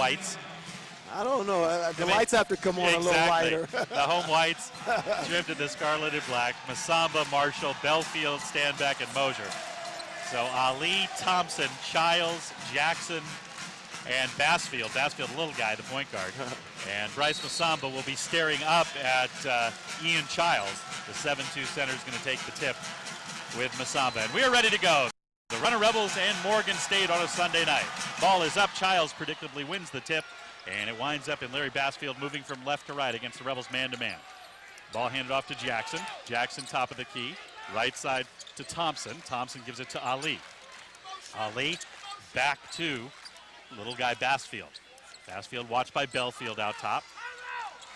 whites. I don't know. The lights have to come on a little lighter. The home whites drifted the scarlet and black. Masamba, Marshall, Belfield, Standback, and Mosier. So Ali, Thompson, Childs, Jackson, and Bassfield. Bassfield, a little guy, the point guard. And Bryce Masamba will be staring up at Ian Childs. The 7-2 center is going to take the tip with Masamba. And we are ready to go. The Runner Rebels and Morgan State on a Sunday night. Ball is up. Childs predictably wins the tip. And it winds up in Larry Bassfield moving from left to right against the Rebels man-to-man. Ball handed off to Jackson. Jackson top of the key. Right side to Thompson. Thompson gives it to Ali. Ali back to little guy Bassfield. Bassfield watched by Belfield out top.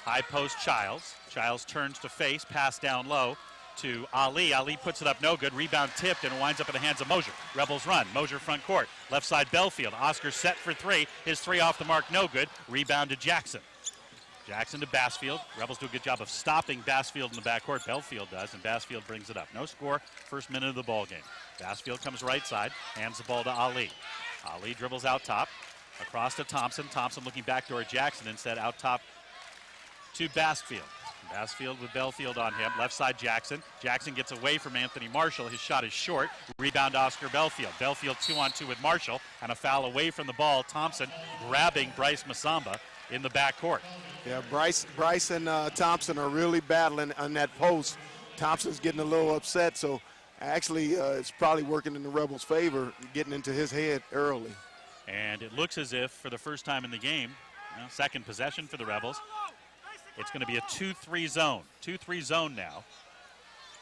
High post Childs. Childs turns to face. Pass down low to Ali. Ali puts it up no good. Rebound tipped and it winds up in the hands of Mosier. Rebels run. Mosier front court. Left side Belfield. Oscar set for three. His three off the mark no good. Rebound to Jackson. Jackson to Bassfield. Rebels do a good job of stopping Bassfield in the backcourt. Belfield does, and Bassfield brings it up. No score, first minute of the ball game. Bassfield comes right side, hands the ball to Ali. Ali dribbles out top, across to Thompson. Thompson looking back toward Jackson, instead out top to Bassfield. Bassfield with Belfield on him. Left side Jackson. Jackson gets away from Anthony Marshall. His shot is short. Rebound Oscar Belfield. Belfield 2-on-2 with Marshall, and a foul away from the ball. Thompson grabbing Bryce Masamba in the backcourt. Yeah, Bryce and Thompson are really battling on that post. Thompson's getting a little upset, so actually it's probably working in the Rebels' favor, getting into his head early. And it looks as if for the first time in the game, second possession for the Rebels, it's going to be a 2-3 zone. 2-3 zone now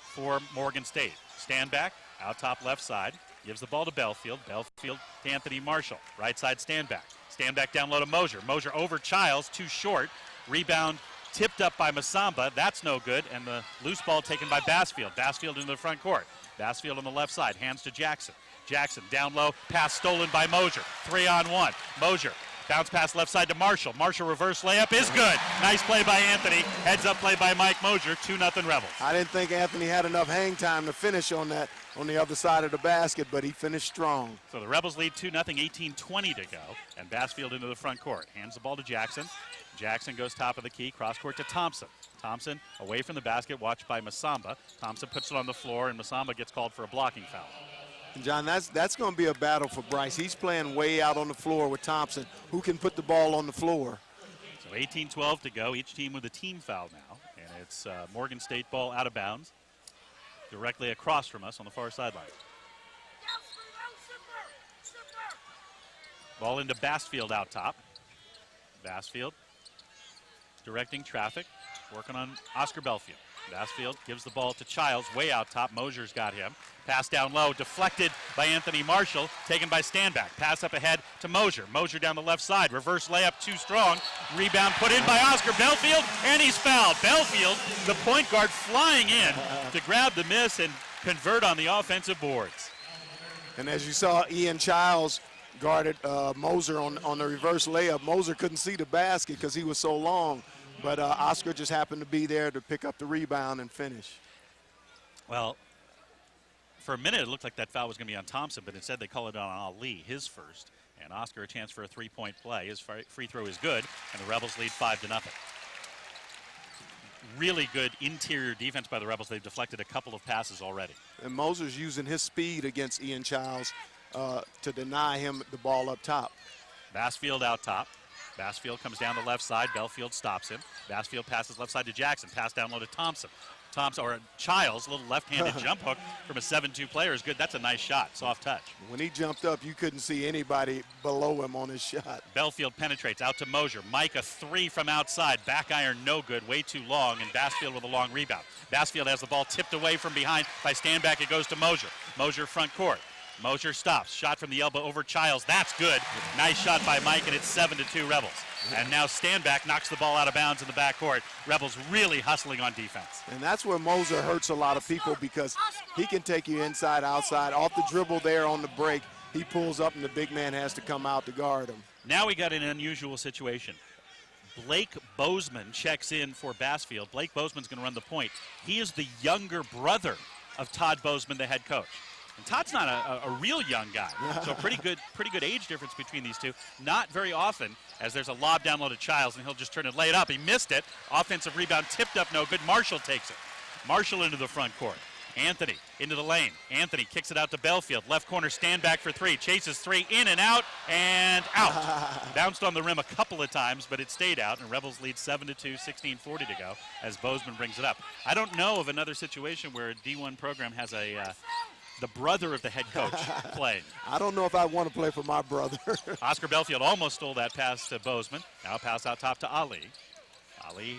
for Morgan State. Stand back, out top left side, gives the ball to Belfield. Belfield to Anthony Marshall. Right side stand back. Stand back down low to Mosier. Mosier over Childs, too short. Rebound tipped up by Masamba. That's no good. And the loose ball taken by Bassfield. Bassfield into the front court. Bassfield on the left side. Hands to Jackson. Jackson down low. Pass stolen by Mosier. 3-on-1. Mosier. Bounce pass left side to Marshall. Marshall reverse layup is good. Nice play by Anthony. Heads up play by Mike Mosier. 2-0 Rebels. I didn't think Anthony had enough hang time to finish on that on the other side of the basket, but he finished strong. So the Rebels lead 2-0, 18:20 to go. And Bassfield into the front court. Hands the ball to Jackson. Jackson goes top of the key. Cross court to Thompson. Thompson away from the basket, watched by Masamba. Thompson puts it on the floor, and Masamba gets called for a blocking foul. And John, that's going to be a battle for Bryce. He's playing way out on the floor with Thompson, who can put the ball on the floor. So 18-12 to go, each team with a team foul now. And it's Morgan State ball out of bounds, directly across from us on the far sideline. Ball into Bassfield out top. Bassfield directing traffic, working on Oscar Belfield. Bassfield gives the ball to Childs, way out top. Mosier's got him. Pass down low, deflected by Anthony Marshall, taken by Standback. Pass up ahead to Mosier. Mosier down the left side. Reverse layup, too strong. Rebound put in by Oscar Belfield, and he's fouled. Belfield, the point guard, flying in to grab the miss and convert on the offensive boards. And as you saw, Ian Childs guarded Mosier on the reverse layup. Mosier couldn't see the basket because he was so long. But Oscar just happened to be there to pick up the rebound and finish. Well, for a minute it looked like that foul was going to be on Thompson, but instead they call it on Ali, his first. And Oscar a chance for a three-point play. His free throw is good, and the Rebels lead 5-0. Really good interior defense by the Rebels. They've deflected a couple of passes already. And Mosier's using his speed against Ian Childs to deny him the ball up top. Bassfield out top. Bassfield comes down the left side. Belfield stops him. Bassfield passes left side to Jackson. Pass down low to Thompson. Or Childs, a little left-handed jump hook from a 7-2 player is good. That's a nice shot. Soft touch. When he jumped up, you couldn't see anybody below him on his shot. Belfield penetrates out to Mosier. Mike, a three from outside. Back iron, no good. Way too long, and Bassfield with a long rebound. Bassfield has the ball tipped away from behind. By Standback, it goes to Mosier. Mosier front court. Mosier stops. Shot from the elbow over Childs. That's good. Nice shot by Mike, and it's 7-2 Rebels. And now Standback knocks the ball out of bounds in the backcourt. Rebels really hustling on defense. And that's where Mosier hurts a lot of people because he can take you inside, outside. Off the dribble there on the break, he pulls up, and the big man has to come out to guard him. Now we got an unusual situation. Blake Bozeman checks in for Bassfield. Blake Bozeman's going to run the point. He is the younger brother of Todd Bozeman, the head coach. And Todd's not a real young guy, so pretty good age difference between these two. Not very often, as there's a lob down low to Childs, and he'll just turn and lay it up. He missed it. Offensive rebound tipped up, no good. Marshall takes it. Marshall into the front court. Anthony into the lane. Anthony kicks it out to Belfield. Left corner, stand back for three. Chases three, in and out, and out. Bounced on the rim a couple of times, but it stayed out, and Rebels lead 7-2, 16:40 to go as Bozeman brings it up. I don't know of another situation where a D1 program has the brother of the head coach playing. I don't know if I want to play for my brother. Oscar Belfield almost stole that pass to Bozeman. Now pass out top to Ali. Ali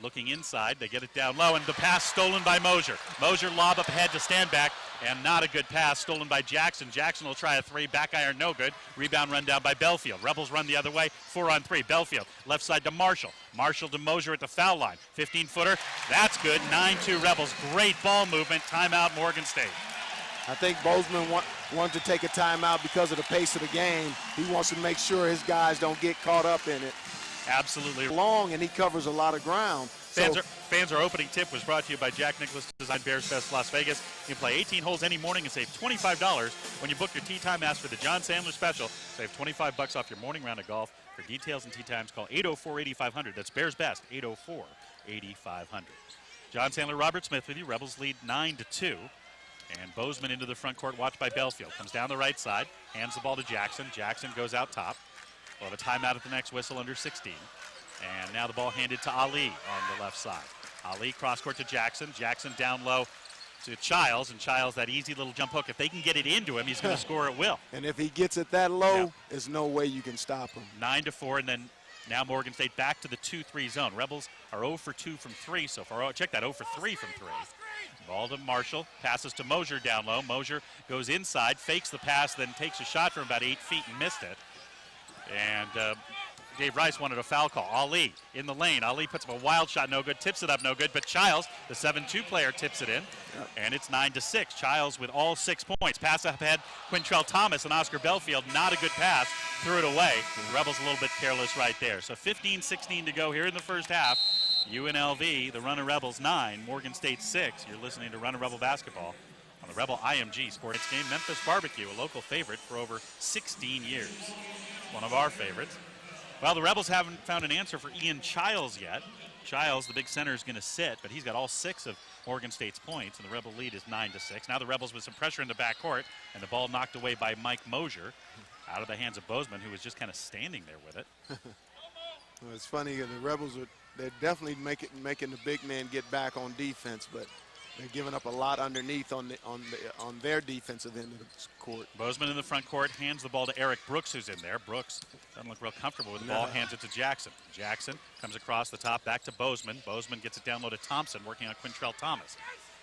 looking inside. They get it down low, and the pass stolen by Mosier. Mosier lob up ahead to stand back, and not a good pass stolen by Jackson. Jackson will try a three. Back iron, no good. Rebound run down by Belfield. Rebels run the other way. 4-on-3. Belfield left side to Marshall. Marshall to Mosier at the foul line. 15-footer. That's good. 9-2 Rebels. Great ball movement. Timeout Morgan State. I think Bozeman wanted to take a timeout because of the pace of the game. He wants to make sure his guys don't get caught up in it. Absolutely. Long, and he covers a lot of ground. Fans Our opening tip was brought to you by Jack Nicklaus Design Bears Fest Las Vegas. You can play 18 holes any morning and save $25 when you book your tee time. Ask for the John Sandler special. Save $25 off your morning round of golf. For details and tee times, call 804-8500. That's Bears Best, 804-8500. John Sandler, Robert Smith with you. Rebels lead 9-2. And Bozeman into the front court, watched by Belfield. Comes down the right side, hands the ball to Jackson. Jackson goes out top. We'll have a timeout at the next whistle, under 16. And now the ball handed to Ali on the left side. Ali cross court to Jackson. Jackson down low to Childs, and Childs, that easy little jump hook. If they can get it into him, he's going to score at will. And if he gets it that low, there's no way you can stop him. 9-4, and then now Morgan State back to the 2-3 zone. Rebels are 0 for 2 from 3 so far. Oh, check that, 0 for 3 from 3. Ball to Marshall, passes to Mosier down low. Mosier goes inside, fakes the pass, then takes a shot from about 8 feet and missed it. And Dave Rice wanted a foul call. Ali in the lane. Ali puts up a wild shot, no good. Tips it up, no good. But Childs, the 7-2 player, tips it in. And it's 9-6. Childs with all 6 points. Pass up ahead, Quintrell Thomas and Oscar Belfield. Not a good pass. Threw it away. The Rebels a little bit careless right there. So 15-16 to go here in the first half. UNLV, the Runner Rebels 9, Morgan State 6. You're listening to Runner Rebel basketball on the Rebel IMG Sports Game. Memphis Barbecue, a local favorite for over 16 years. One of our favorites. Well, the Rebels haven't found an answer for Ian Childs yet. Childs, the big center, is going to sit, but he's got all 6 of Morgan State's points, and the Rebel lead is 9-6. Now the Rebels with some pressure in the backcourt, and the ball knocked away by Mike Mosier out of the hands of Bozeman, who was just kind of standing there with it. Well, it's funny, the Rebels they're definitely making the big men get back on defense, but they're giving up a lot underneath on their defensive end of the court. Bozeman in the front court hands the ball to Eric Brooks, who's in there. Brooks doesn't look real comfortable with the ball, hands it to Jackson. Jackson comes across the top, back to Bozeman. Bozeman gets it down low to Thompson, working on Quintrell Thomas.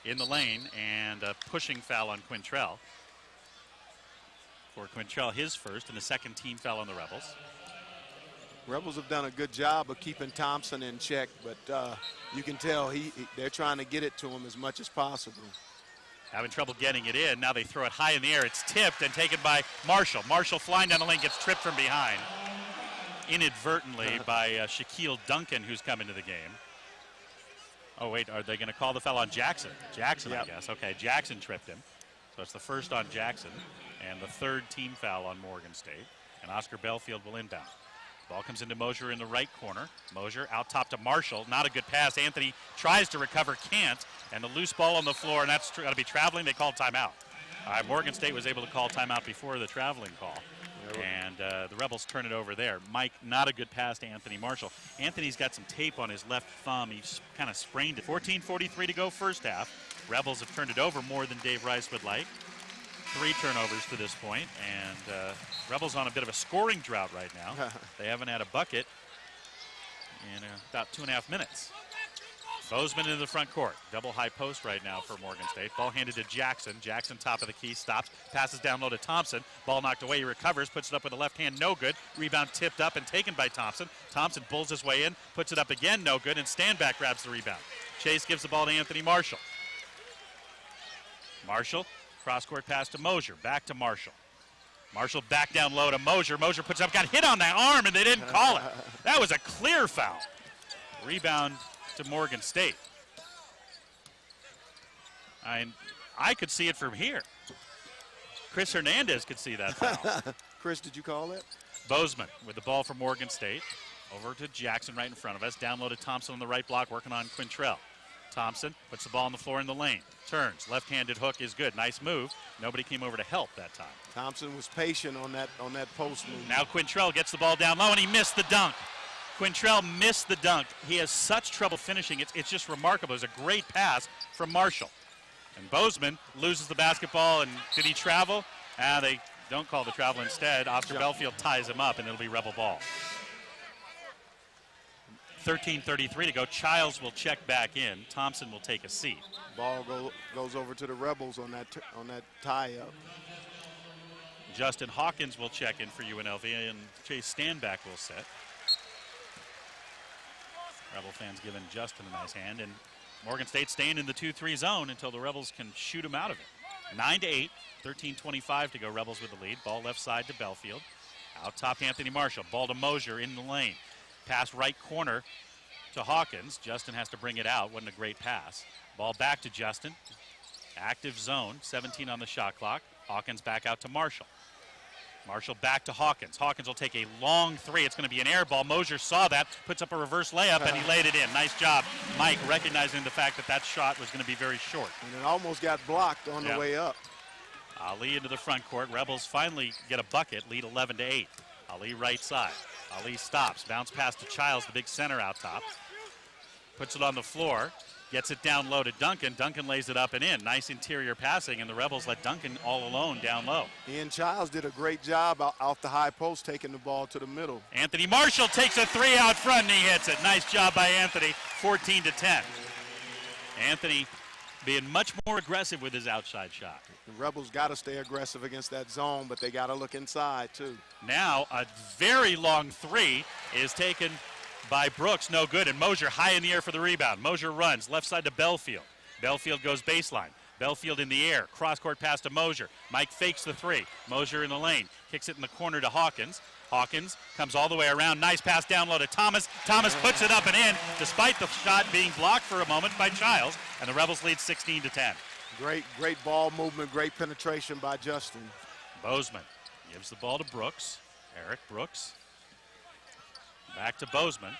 In the lane, and a pushing foul on Quintrell. For Quintrell, his first, and the second team foul on the Rebels. Rebels have done a good job of keeping Thompson in check, but you can tell they're trying to get it to him as much as possible. Having trouble getting it in. Now they throw it high in the air. It's tipped and taken by Marshall. Marshall flying down the lane, gets tripped from behind inadvertently by Shaquille Duncan, who's come into the game. Oh, wait, are they going to call the foul on Jackson? Jackson, yep. I guess. Okay, Jackson tripped him. So it's the first on Jackson and the third team foul on Morgan State. And Oscar Belfield will inbound. Ball comes into Mosier in the right corner. Mosier out top to Marshall. Not a good pass. Anthony tries to recover, can't. And the loose ball on the floor, and that's got to be traveling. They called timeout. Morgan State was able to call timeout before the traveling call. And the Rebels turn it over there. Mike, not a good pass to Anthony Marshall. Anthony's got some tape on his left thumb. He's kind of sprained it. 14:43 to go first half. Rebels have turned it over more than Dave Rice would like. 3 turnovers to this point, and Rebels on a bit of a scoring drought right now. They haven't had a bucket in about 2.5 minutes. Bozeman in the front court. Double high post right now for Morgan State. Ball handed to Jackson. Jackson top of the key, stops, passes down low to Thompson. Ball knocked away, he recovers, puts it up with the left hand, no good. Rebound tipped up and taken by Thompson. Thompson bulls his way in, puts it up again, no good, and Standback grabs the rebound. Chase gives the ball to Anthony Marshall. Marshall, cross-court pass to Mosier, back to Marshall. Marshall back down low to Mosier. Mosier puts it up, got hit on that arm, and they didn't call it. That was a clear foul. Rebound to Morgan State. I could see it from here. Chris Hernandez could see that foul. Chris, did you call it? Bozeman with the ball from Morgan State. Over to Jackson right in front of us. Down low to Thompson on the right block, working on Quintrell. Thompson puts the ball on the floor in the lane. Turns. Left-handed hook is good. Nice move. Nobody came over to help that time. Thompson was patient on that post move. Now Quintrell gets the ball down low, and he missed the dunk. Quintrell missed the dunk. He has such trouble finishing. It's just remarkable. It was a great pass from Marshall. And Bozeman loses the basketball, and did he travel? They don't call the travel instead. Oscar Belfield ties him up, and it'll be Rebel ball. 13:33 to go. Childs will check back in. Thompson will take a seat. Ball goes over to the Rebels on that tie-up. Justin Hawkins will check in for UNLV, and Chase Standback will sit. Rebel fans giving Justin a nice hand, and Morgan State staying in the 2-3 zone until the Rebels can shoot him out of it. 9-8, 13:25 to go. Rebels with the lead. Ball left side to Belfield. Out top to Anthony Marshall. Ball to Mosier in the lane. Pass right corner to Hawkins. Justin has to bring it out. Wasn't a great pass. Ball back to Justin. Active zone. 17 on the shot clock. Hawkins back out to Marshall. Marshall back to Hawkins. Hawkins will take a long three. It's going to be an air ball. Mosier saw that, puts up a reverse layup, and he laid it in. Nice job, Mike, recognizing the fact that shot was going to be very short. And it almost got blocked on the way up. Ali into the front court. Rebels finally get a bucket, lead 11-8. Ali right side. Ali stops. Bounce pass to Childs, the big center out top. Puts it on the floor. Gets it down low to Duncan. Duncan lays it up and in. Nice interior passing, and the Rebels let Duncan all alone down low. Ian Childs did a great job off the high post, taking the ball to the middle. Anthony Marshall takes a three out front, and he hits it. Nice job by Anthony, 14-10. Anthony being much more aggressive with his outside shot. The Rebels got to stay aggressive against that zone, but they got to look inside, too. Now, a very long three is taken by Brooks, no good, and Mosier high in the air for the rebound. Mosier runs left side to Belfield. Belfield goes baseline. Belfield in the air, cross-court pass to Mosier. Mike fakes the three. Mosier in the lane, kicks it in the corner to Hawkins. Hawkins comes all the way around. Nice pass down low to Thomas. Thomas puts it up and in, despite the shot being blocked for a moment by Childs, and the Rebels lead 16-10. Great ball movement, great penetration by Justin. Bozeman gives the ball to Brooks. Eric Brooks. Back to Bozeman.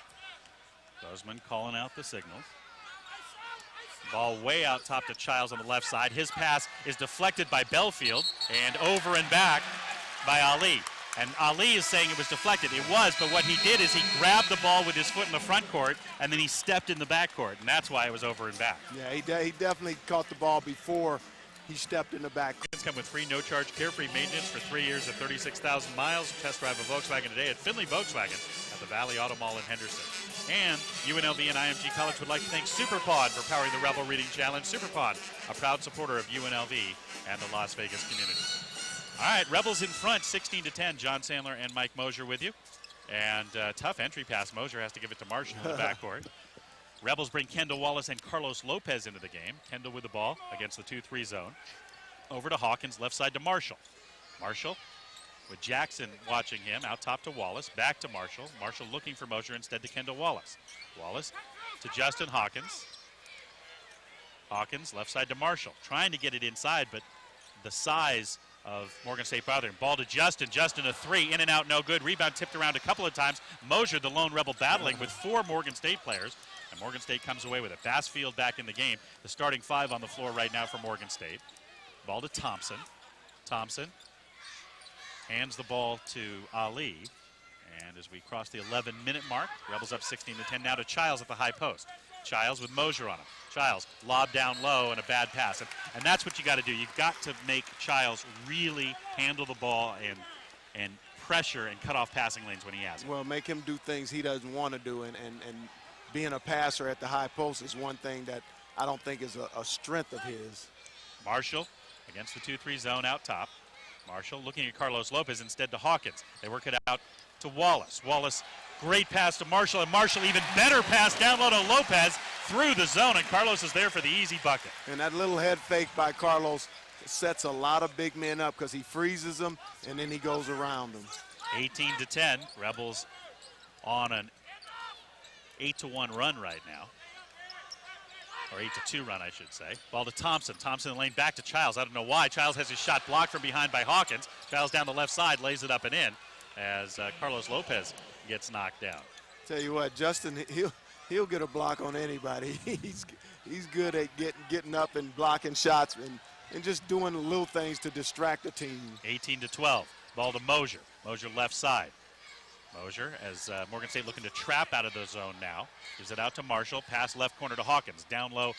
Bozeman calling out the signals. Ball way out top to Childs on the left side. His pass is deflected by Belfield and over and back by Ali. And Ali is saying it was deflected. It was, but what he did is he grabbed the ball with his foot in the front court, and then he stepped in the back court, and that's why it was over and back. Yeah, he definitely caught the ball before he stepped in the back. Come with free, no-charge, carefree maintenance for 3 years at 36,000 miles. Test drive a Volkswagen today at Findlay Volkswagen at the Valley Auto Mall in Henderson. And UNLV and IMG College would like to thank Superpod for powering the Rebel Reading Challenge. Superpod, a proud supporter of UNLV and the Las Vegas community. All right, Rebels in front, 16-10. John Sandler and Mike Mosier with you. And tough entry pass. Mosier has to give it to Marshall in the backcourt. Rebels bring Kendall Wallace and Carlos Lopez into the game. Kendall with the ball against the 2-3 zone. Over to Hawkins, left side to Marshall. Marshall with Jackson watching him, out top to Wallace, back to Marshall. Marshall looking for Mosier instead to Kendall Wallace. Wallace to Justin Hawkins. Hawkins, left side to Marshall, trying to get it inside, but the size of Morgan State bothering. Ball to Justin. Justin a three, in and out, no good. Rebound tipped around a couple of times. Mosier, the lone Rebel, battling with four Morgan State players, and Morgan State comes away with it. Bassfield back in the game. The starting five on the floor right now for Morgan State. Ball to Thompson. Thompson hands the ball to Ali. And as we cross the 11-minute mark, Rebels up 16-10. Now to Childs at the high post. Childs with Mosier on him. Childs lob down low and a bad pass. And that's what you got to do. You've got to make Childs really handle the ball and pressure and cut off passing lanes when he has it. Well, make him do things he doesn't want to do. And being a passer at the high post is one thing that I don't think is a strength of his. Marshall against the 2-3 zone out top. Marshall looking at Carlos Lopez instead to Hawkins. They work it out to Wallace. Wallace, great pass to Marshall, and Marshall even better pass down low to Lopez through the zone, and Carlos is there for the easy bucket. And that little head fake by Carlos sets a lot of big men up because he freezes them, and then he goes around them. 18-10, Rebels on an 8-1 run right now. or 8-2 run, I should say. Ball to Thompson. Thompson in the lane back to Childs. I don't know why. Childs has his shot blocked from behind by Hawkins. Childs down the left side, lays it up and in as Carlos Lopez gets knocked down. Tell you what, Justin, he'll get a block on anybody. He's good at getting up and blocking shots and just doing little things to distract the team. 18-12. Ball to Mosier. Mosier left side. Mosier, as Morgan State looking to trap out of the zone now. Gives it out to Marshall. Pass left corner to Hawkins. Down low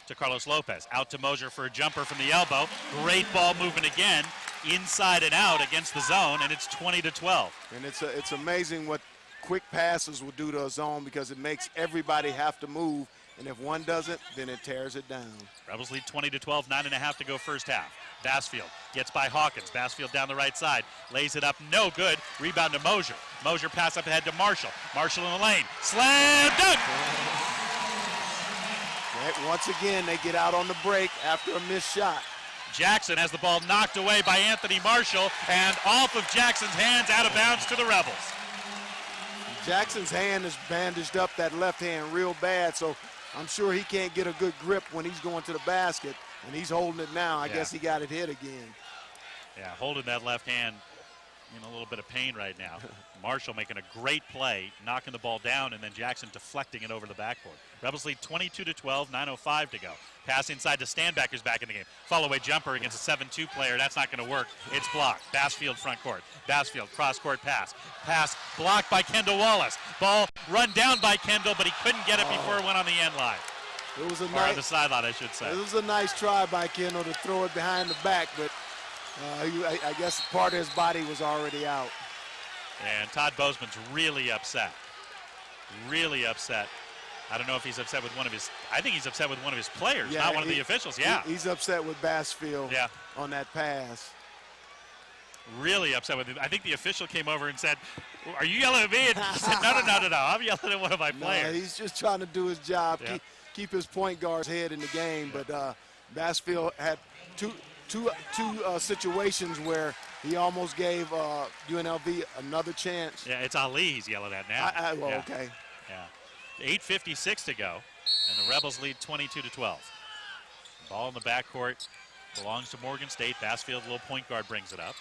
to Carlos Lopez. Out to Mosier for a jumper from the elbow. Great ball movement again. Inside and out against the zone, and it's 20-12. And it's amazing what quick passes will do to a zone because it makes everybody have to move. And if one doesn't, then it tears it down. Rebels lead 20-12, 9.5 to go first half. Bassfield gets by Hawkins. Bassfield down the right side. Lays it up, no good. Rebound to Mosier. Mosier pass up ahead to Marshall. Marshall in the lane. Slam dunk! Once again, they get out on the break after a missed shot. Jackson has the ball knocked away by Anthony Marshall and off of Jackson's hands, out of bounds to the Rebels. Jackson's hand is bandaged up, that left hand, real bad, so I'm sure he can't get a good grip when he's going to the basket, and he's holding it now. I guess he got it hit again. Yeah, holding that left hand in a little bit of pain right now. Marshall making a great play, knocking the ball down, and then Jackson deflecting it over the backboard. Rebels lead 22-12, 9:05 to go. Pass inside to Standback, who's back in the game. Follow-away jumper against a 7-2 player. That's not going to work. It's blocked. Bassfield front court. Bassfield cross-court pass. Pass blocked by Kendall Wallace. Ball run down by Kendall, but he couldn't get it before it went on the end line. It was a or on the sideline, I should say. It was a nice try by Kendall to throw it behind the back, but I guess part of his body was already out. And Todd Bozeman's really upset. Really upset. I don't know if he's upset with one of his, I think he's upset with one of his players, not one of the officials. Yeah. He's upset with Bassfield on that pass. Really upset with him. I think the official came over and said, "Are you yelling at me?" And he said, no, I'm yelling at one of my players. No, he's just trying to do his job, keep his point guard's head in the game. But Bassfield had two situations where he almost gave UNLV another chance. Yeah, it's Ali he's yelling at now. Okay. Yeah. 8:56 to go, and the Rebels lead 22-12. Ball in the backcourt belongs to Morgan State. Bassfield, little point guard, brings it up.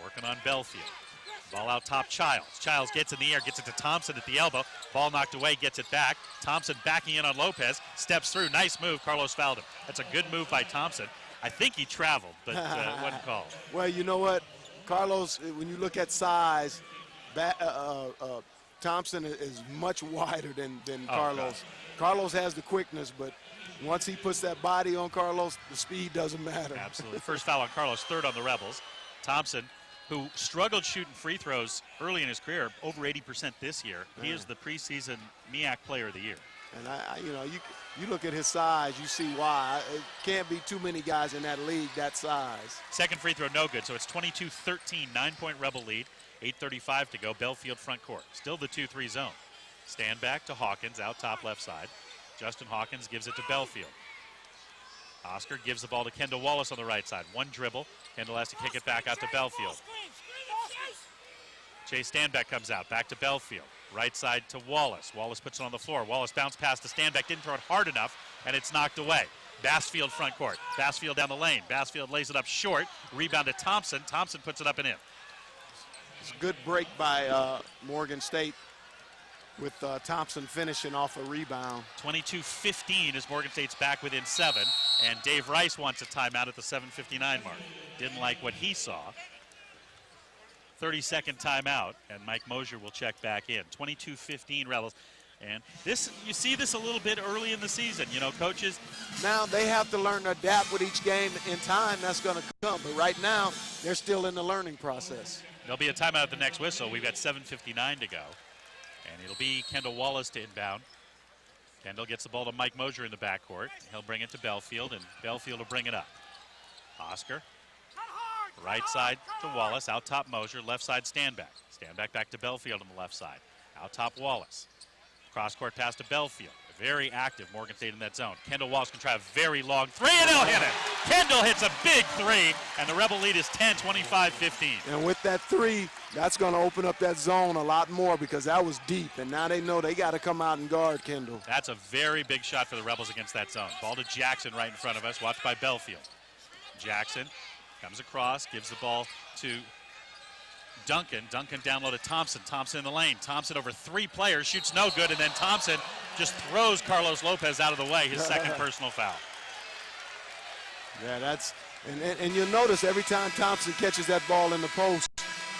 Working on Belfield. Ball out top, Childs. Childs gets in the air, gets it to Thompson at the elbow. Ball knocked away, gets it back. Thompson backing in on Lopez, steps through. Nice move. Carlos fouled him. That's a good move by Thompson. I think he traveled, but wasn't called. Well, you know what, Carlos, when you look at size, Thompson is much wider than Carlos. God. Carlos has the quickness, but once he puts that body on Carlos, the speed doesn't matter. Absolutely. First foul on Carlos, third on the Rebels. Thompson, who struggled shooting free throws early in his career, over 80% this year. He is the preseason MEAC Player of the Year. And you look at his size, you see why. It can't be too many guys in that league that size. Second free throw, no good. So it's 22-13, 9-point Rebel lead. 8:35 to go. Belfield front court. Still the 2-3 zone. Stand back to Hawkins, out top left side. Justin Hawkins gives it to Belfield. Oscar gives the ball to Kendall Wallace on the right side. One dribble. Kendall has to kick it back out to Belfield. Chase Standback comes out. Back to Belfield. Right side to Wallace. Wallace puts it on the floor. Wallace bounced past to Standback. Didn't throw it hard enough, and it's knocked away. Bassfield front court. Bassfield down the lane. Bassfield lays it up short. Rebound to Thompson. Thompson puts it up and in. It's a good break by Morgan State with Thompson finishing off a rebound. 22-15 as Morgan State's back within 7, and Dave Rice wants a timeout at the 7:59 mark. Didn't like what he saw. 30-second timeout, and Mike Mosier will check back in. 22-15 Rebels. And this, you see this a little bit early in the season. You know, coaches. Now they have to learn to adapt with each game. In time, that's going to come. But right now, they're still in the learning process. There'll be a timeout at the next whistle. We've got 7:59 to go. And it'll be Kendall Wallace to inbound. Kendall gets the ball to Mike Mosier in the backcourt. He'll bring it to Belfield, and Belfield will bring it up. Oscar. Right side to Wallace. Out top Mosier. Left side Standback. Standback back to Belfield on the left side. Out top Wallace. Cross-court pass to Belfield. Very active, Morgan State in that zone. Kendall Wallace can try a very long three, and he'll hit it. Kendall hits a big three, and the Rebel lead is 10, 25-15. And with that three, that's going to open up that zone a lot more because that was deep, and now they know they got to come out and guard Kendall. That's a very big shot for the Rebels against that zone. Ball to Jackson right in front of us, watched by Belfield. Jackson comes across, gives the ball to Duncan. Duncan down low to Thompson. Thompson in the lane. Thompson over three players, shoots no good, and then Thompson just throws Carlos Lopez out of the way, his second personal foul. Yeah, that's, and you'll notice every time Thompson catches that ball in the post,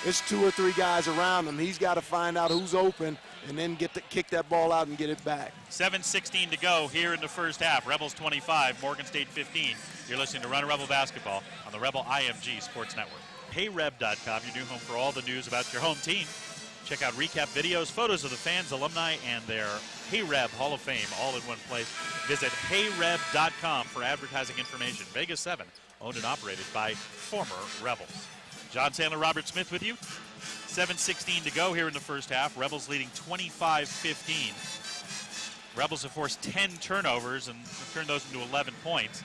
it's two or three guys around him. He's got to find out who's open and then kick that ball out and get it back. 7:16 to go here in the first half. Rebels 25, Morgan State 15. You're listening to Run Rebel Basketball on the Rebel IMG Sports Network. HeyReb.com, your new home for all the news about your home team. Check out recap videos, photos of the fans, alumni, and their HeyReb Hall of Fame all in one place. Visit HeyReb.com for advertising information. Vegas 7, owned and operated by former Rebels. John Sandler, Robert Smith with you. 7:16 to go here in the first half. Rebels leading 25-15. Rebels have forced 10 turnovers and turned those into 11 points.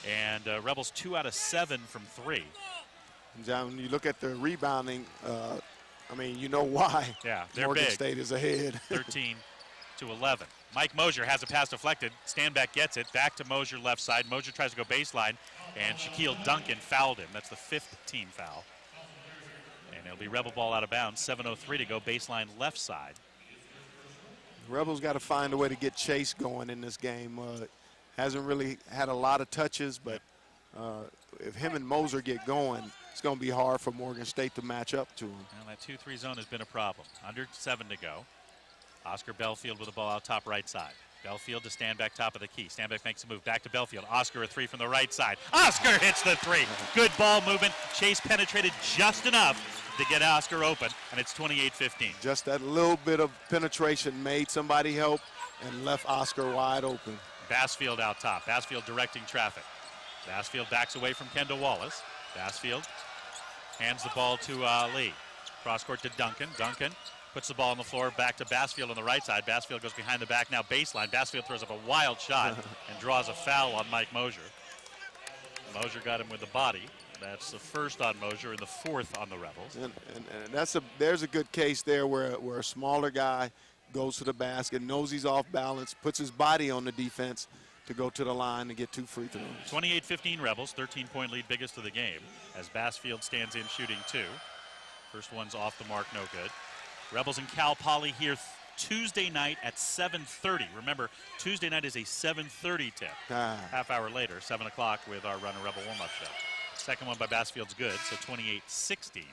And Rebels 2 out of 7 from 3. John, when you look at the rebounding, I mean, you know why. Yeah, they're Morgan big. State is ahead. 13-11. Mike Mosier has a pass deflected. Standback gets it. Back to Mosier left side. Mosier tries to go baseline, and Shaquille Duncan fouled him. That's the 5th team foul. And it'll be Rebel ball out of bounds. 7:03 to go, baseline left side. Rebels got to find a way to get Chase going in this game. Hasn't really had a lot of touches, but if him and Moser get going, it's going to be hard for Morgan State to match up to him. Well, that 2-3 zone has been a problem. Under 7 to go. Oscar Belfield with the ball out top right side. Belfield to stand back top of the key. Standback makes a move back to Belfield. Oscar a three from the right side. Oscar hits the three. Good ball movement. Chase penetrated just enough to get Oscar open, and it's 28-15. Just that little bit of penetration made somebody help and left Oscar wide open. Bassfield out top. Bassfield directing traffic. Bassfield backs away from Kendall Wallace. Bassfield hands the ball to Lee. Cross court to Duncan. Duncan puts the ball on the floor, back to Bassfield on the right side. Bassfield goes behind the back, now baseline. Bassfield throws up a wild shot and draws a foul on Mike Mosier. Mosier got him with the body. That's the first on Mosier and the 4th on the Rebels. And there's a good case there where a smaller guy goes to the basket, knows he's off balance, puts his body on the defense to go to the line and get 2 free throws. 28-15 Rebels, 13-point lead, biggest of the game, as Bassfield stands in shooting 2. First one's off the mark, no good. Rebels and Cal Poly here Tuesday night at 7:30. Remember, Tuesday night is a 7:30 tip. Half hour later, 7 o'clock with our Runner Rebel warm-up show. Second one by Bassfield's good, so 28-16.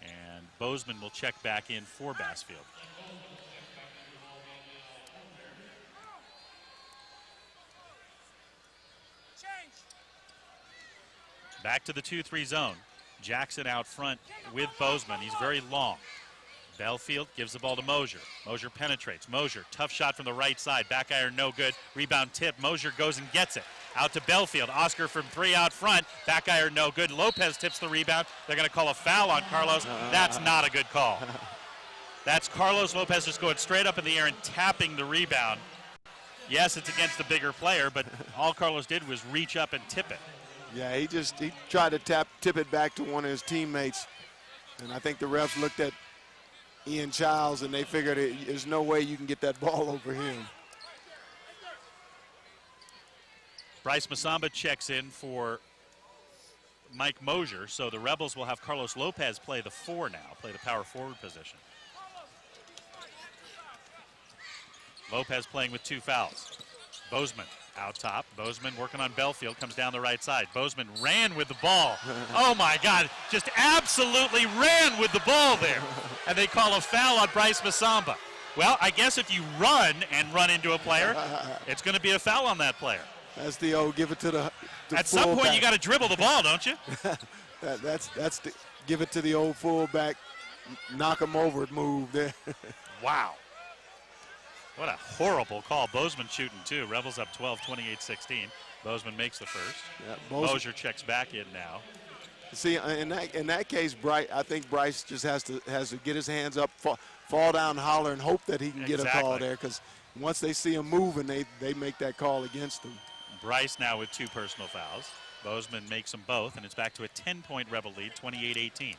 And Bozeman will check back in for Bassfield. Back to the 2-3 zone. Jackson out front with Bozeman. He's very long. Belfield gives the ball to Mosier. Mosier penetrates. Mosier, tough shot from the right side. Back iron, no good. Rebound tip. Mosier goes and gets it. Out to Belfield. Oscar from 3 out front. Back iron, no good. Lopez tips the rebound. They're going to call a foul on Carlos. That's not a good call. That's Carlos Lopez just going straight up in the air and tapping the rebound. Yes, it's against the bigger player, but all Carlos did was reach up and tip it. Yeah, he tried to tip it back to one of his teammates. And I think the refs looked at Ian Childs and they figured there's no way you can get that ball over him. Bryce Masamba checks in for Mike Mosier, so the Rebels will have Carlos Lopez play the 4 now, play the power forward position. Lopez playing with 2 fouls. Bozeman out top. Bozeman working on Belfield, comes down the right side. Bozeman ran with the ball. Oh my God, just absolutely ran with the ball there. And they call a foul on Bryce Masamba. Well, I guess if you run into a player, it's going to be a foul on that player. That's the old give it to the At some point, you got to dribble the ball, don't you? that's the give it to the old fullback, knock him over move there. Wow. What a horrible call. Bozeman shooting 2. Rebels up 12, 28-16. Bozeman makes the first. Yeah, Mosier checks back in now. See, in that case, I think Bryce just has to get his hands up, fall down, holler, and hope that he can get a call there, because once they see him moving, they make that call against him. Bryce now with 2 personal fouls. Bozeman makes them both, and it's back to a 10-point Rebel lead, 28-18.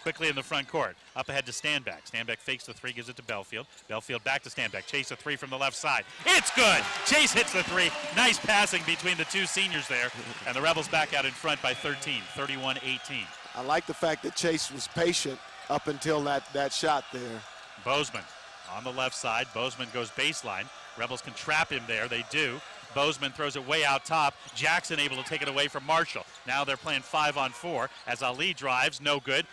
Quickly in the front court, up ahead to Standback. Standback fakes the 3, gives it to Belfield. Belfield back to Standback. Chase a 3 from the left side. It's good. Chase hits the 3. Nice passing between the 2 seniors there, and the Rebels back out in front by 13, 31-18. I like the fact that Chase was patient up until that shot there. Bozeman on the left side. Bozeman goes baseline. Rebels can trap him there. They do. Bozeman throws it way out top. Jackson able to take it away from Marshall. Now they're playing 5-on-4 as Ali drives, no good.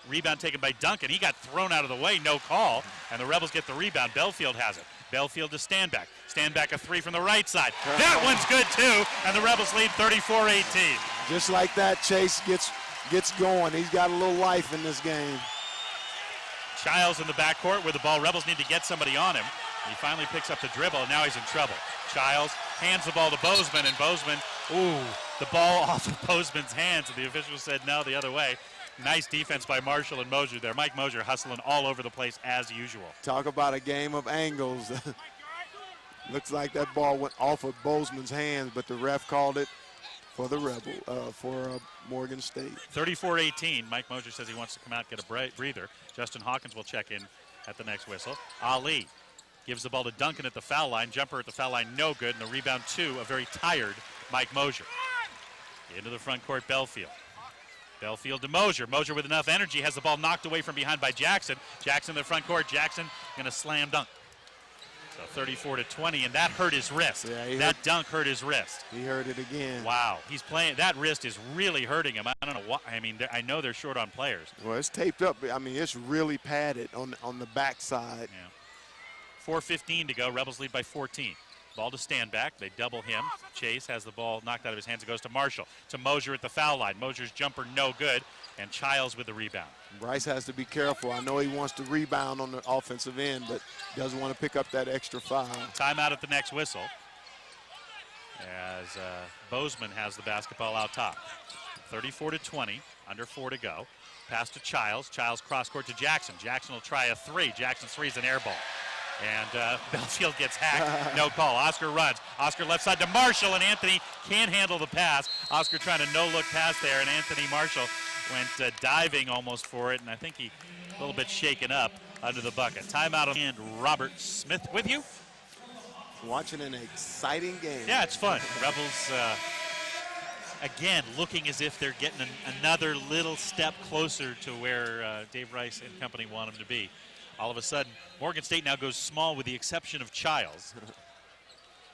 Rebound taken by Duncan. He got thrown out of the way, no call. And the Rebels get the rebound. Belfield has it. Belfield to Standback. Standback a 3 from the right side. That one's good too, and the Rebels lead 34-18. Just like that, Chase gets going. He's got a little life in this game. Childs in the backcourt with the ball. Rebels need to get somebody on him. He finally picks up the dribble, and now he's in trouble. Childs hands the ball to Bozeman, and Bozeman, the ball off of Bozeman's hands, and the official said no, the other way. Nice defense by Marshall and Mosier there. Mike Mosier hustling all over the place as usual. Talk about a game of angles. Looks like that ball went off of Bozeman's hands, but the ref called it for the for Morgan State. 34-18. Mike Mosier says he wants to come out, get a breather. Justin Hawkins will check in at the next whistle. Ali gives the ball to Duncan at the foul line. Jumper at the foul line, no good. And the rebound to a very tired Mike Mosier. Into the front court, Belfield. Belfield to Mosier. Mosier with enough energy has the ball knocked away from behind by Jackson. Jackson in the front court. Jackson gonna slam dunk. So 34-20, and that hurt his wrist. Yeah, that dunk hurt his wrist. He hurt it again. Wow, he's playing. That wrist is really hurting him. I don't know why. I mean, I know they're short on players. Well, it's taped up. I mean, it's really padded on the backside. Yeah. 4:15 to go. Rebels lead by 14. Ball to Standback. They double him. Chase has the ball knocked out of his hands. It goes to Marshall. To Mosier at the foul line. Mosier's jumper no good. And Childs with the rebound. Bryce has to be careful. I know he wants to rebound on the offensive end, but doesn't want to pick up that extra foul. Timeout at the next whistle. As Bozeman has the basketball out top. 34-20. Under 4 to go. Pass to Childs. Childs cross court to Jackson. Jackson will try a 3. Jackson's 3 is an air ball. And Belfield gets hacked. No call. Oscar runs. Oscar left side to Marshall, and Anthony can't handle the pass. Oscar trying to no-look pass there, and Anthony Marshall went diving almost for it, and I think he a little bit shaken up under the bucket. Timeout, and Robert Smith with you. Watching an exciting game. Yeah, it's fun. Rebels, again, looking as if they're getting another little step closer to where Dave Rice and company want them to be. All of a sudden, Morgan State now goes small with the exception of Childs.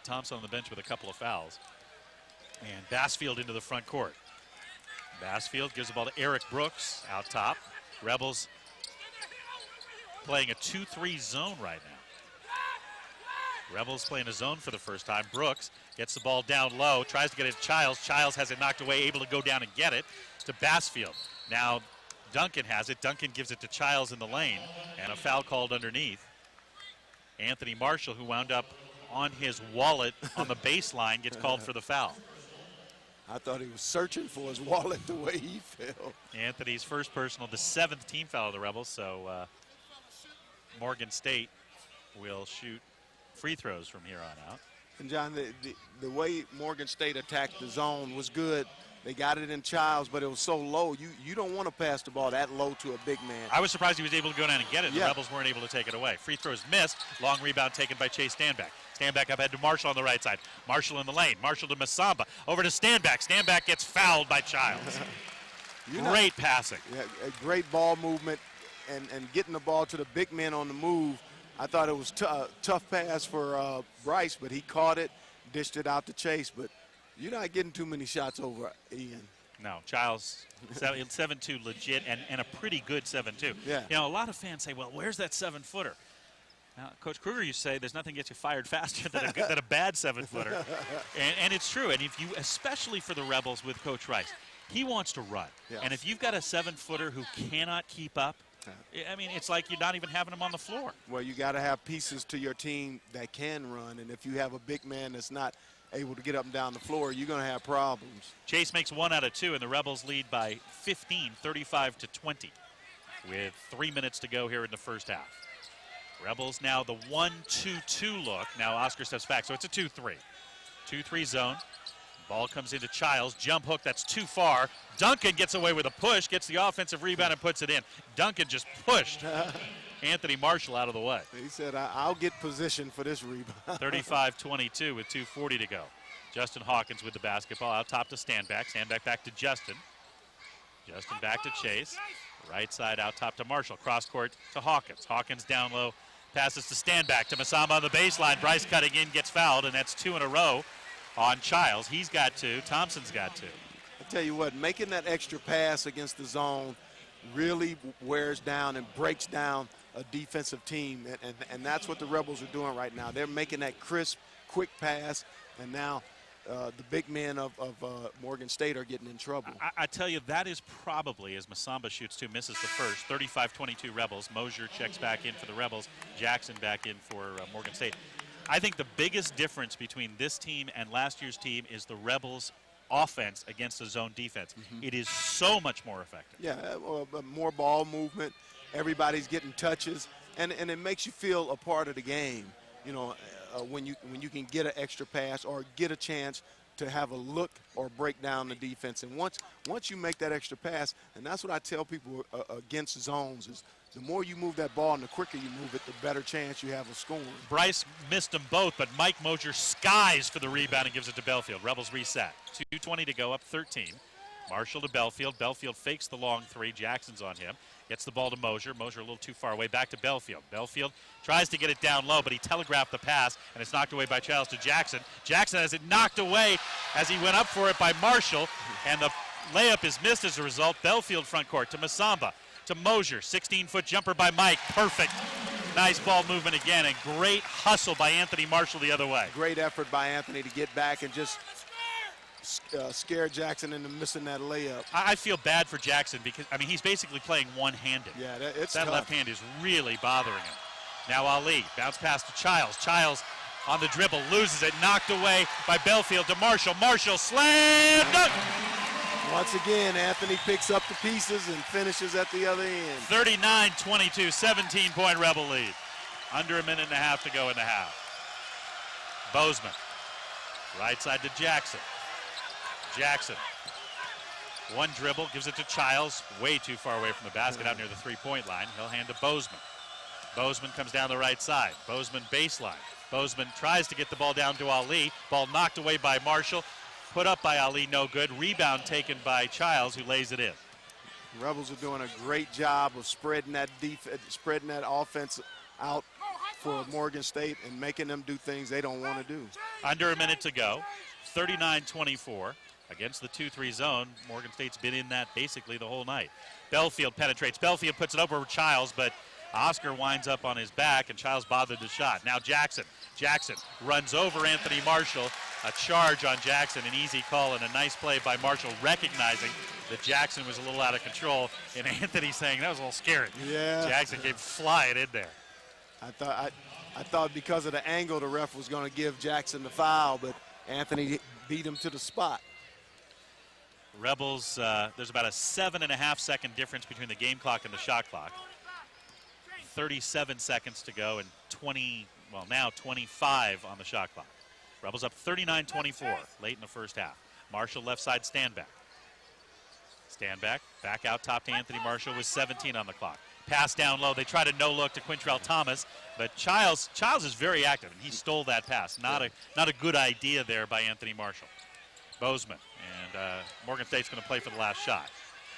Thompson on the bench with a couple of fouls. And Bassfield into the front court. Bassfield gives the ball to Eric Brooks out top. Rebels playing a 2-3 zone right now. Rebels playing a zone for the first time. Brooks gets the ball down low, tries to get it to Childs. Childs has it knocked away, able to go down and get it to Bassfield. Now Duncan has it. Duncan gives it to Childs in the lane, and a foul called underneath. Anthony Marshall, who wound up on his wallet on the baseline, gets called for the foul. I thought he was searching for his wallet the way he fell. Anthony's first personal, the 7th team foul of the Rebels, so Morgan State will shoot free throws from here on out. And John, the way Morgan State attacked the zone was good. They got it in Childs, but it was so low. You don't want to pass the ball that low to a big man. I was surprised he was able to go down and get it. The Yeah. Rebels weren't able to take it away. Free throws missed. Long rebound taken by Chase Standback. Standback up ahead to Marshall on the right side. Marshall in the lane. Marshall to Masamba. Over to Standback. Standback gets fouled by Childs. Great passing. Yeah, a great ball movement and getting the ball to the big men on the move. I thought it was a tough pass for Bryce, but he caught it, dished it out to Chase. But you're not getting too many shots over Ian. No, Childs 7-2 legit and a pretty good 7-2. Yeah. You know, a lot of fans say, well, where's that 7-footer? Now, Coach Kruger, you say there's nothing gets you fired faster than a bad 7-footer. and it's true. And if you, especially for the Rebels with Coach Rice, he wants to run. Yes. And if you've got a 7-footer who cannot keep up, I mean, it's like you're not even having him on the floor. Well, you got to have pieces to your team that can run. And if you have a big man that's not able to get up and down the floor, you're going to have problems. Chase makes 1 out of 2, and the Rebels lead by 15, 35-20, with 3 minutes to go here in the first half. Rebels now the 1-2-2 look. Now Oscar steps back, so it's a 2-3. 2-3 zone. Ball comes into Childs. Jump hook, that's too far. Duncan gets away with a push, gets the offensive rebound and puts it in. Duncan just pushed Anthony Marshall out of the way. He said, I'll get position for this rebound. 35-22 with 2:40 to go. Justin Hawkins with the basketball out top to Standback. Standback back to Justin. Justin back to Chase. Right side out top to Marshall. Cross court to Hawkins. Hawkins down low. Passes to Standback to Masamba on the baseline. Bryce cutting in, gets fouled, and that's 2 in a row on Childs. He's got 2. Thompson's got 2. I tell you what, making that extra pass against the zone really wears down and breaks down a defensive team, and that's what the Rebels are doing right now. They're making that crisp, quick pass, and now the big men of Morgan State are getting in trouble. I tell you, that is probably, as Masamba shoots 2, misses the first, 35-22 Rebels. Mosier checks back in for the Rebels. Jackson back in for Morgan State. I think the biggest difference between this team and last year's team is the Rebels' offense against the zone defense. It is so much more effective. Yeah, more ball movement. Everybody's getting touches, and it makes you feel a part of the game. You know, when you can get an extra pass or get a chance to have a look or break down the defense. And once you make that extra pass, and that's what I tell people against zones is the more you move that ball and the quicker you move it, the better chance you have of scoring. Bryce missed them both, but Mike Mosier skies for the rebound and gives it to Belfield. Rebels reset. 2:20 to go, up 13. Marshall to Belfield. Belfield fakes the long 3. Jackson's on him. Gets the ball to Mosier. Mosier a little too far away. Back to Belfield. Belfield tries to get it down low, but he telegraphed the pass, and it's knocked away by Childs to Jackson. Jackson has it knocked away as he went up for it by Marshall, and the layup is missed as a result. Belfield front court to Masamba. To Mosier. 16-foot jumper by Mike. Perfect. Nice ball movement again, and great hustle by Anthony Marshall the other way. Great effort by Anthony to get back and just scare Jackson into missing that layup. I feel bad for Jackson because, I mean, he's basically playing one-handed. Yeah, it's that tough. left hand is really bothering him. Now Ali, bounce pass to Childs. Childs on the dribble, loses it, knocked away by Belfield to Marshall. Marshall slam dunk! Once again, Anthony picks up the pieces and finishes at the other end. 39-22, 17-point Rebel lead. Under a minute and a half to go in the half. Bozeman, right side to Jackson. Jackson, one dribble, gives it to Childs, way too far away from the basket, out near the three-point line. He'll hand to Bozeman. Bozeman comes down the right side. Bozeman baseline. Bozeman tries to get the ball down to Ali. Ball knocked away by Marshall. Put up by Ali, no good. Rebound taken by Childs, who lays it in. Rebels are doing a great job of spreading that offense out for Morgan State and making them do things they don't want to do. Under a minute to go, 39-24. Against the 2-3 zone, Morgan State's been in that basically the whole night. Belfield penetrates. Belfield puts it over Childs, but Oscar winds up on his back, and Childs bothered the shot. Now Jackson. Jackson runs over Anthony Marshall. A charge on Jackson, an easy call, and a nice play by Marshall, recognizing that Jackson was a little out of control, and Anthony saying that was a little scary. Yeah. Jackson came flying in there. I thought because of the angle the ref was going to give Jackson the foul, but Anthony beat him to the spot. Rebels, there's about a 7.5-second difference between the game clock and the shot clock. 37 seconds to go and now 25 on the shot clock. Rebels up 39-24 late in the first half. Marshall left side stand back. Stand back, back out top to Anthony Marshall with 17 on the clock. Pass down low. They try to no look to Quintrell Thomas, but Childs is very active, and he stole that pass. Not a good idea there by Anthony Marshall. Bozeman, and Morgan State's going to play for the last shot.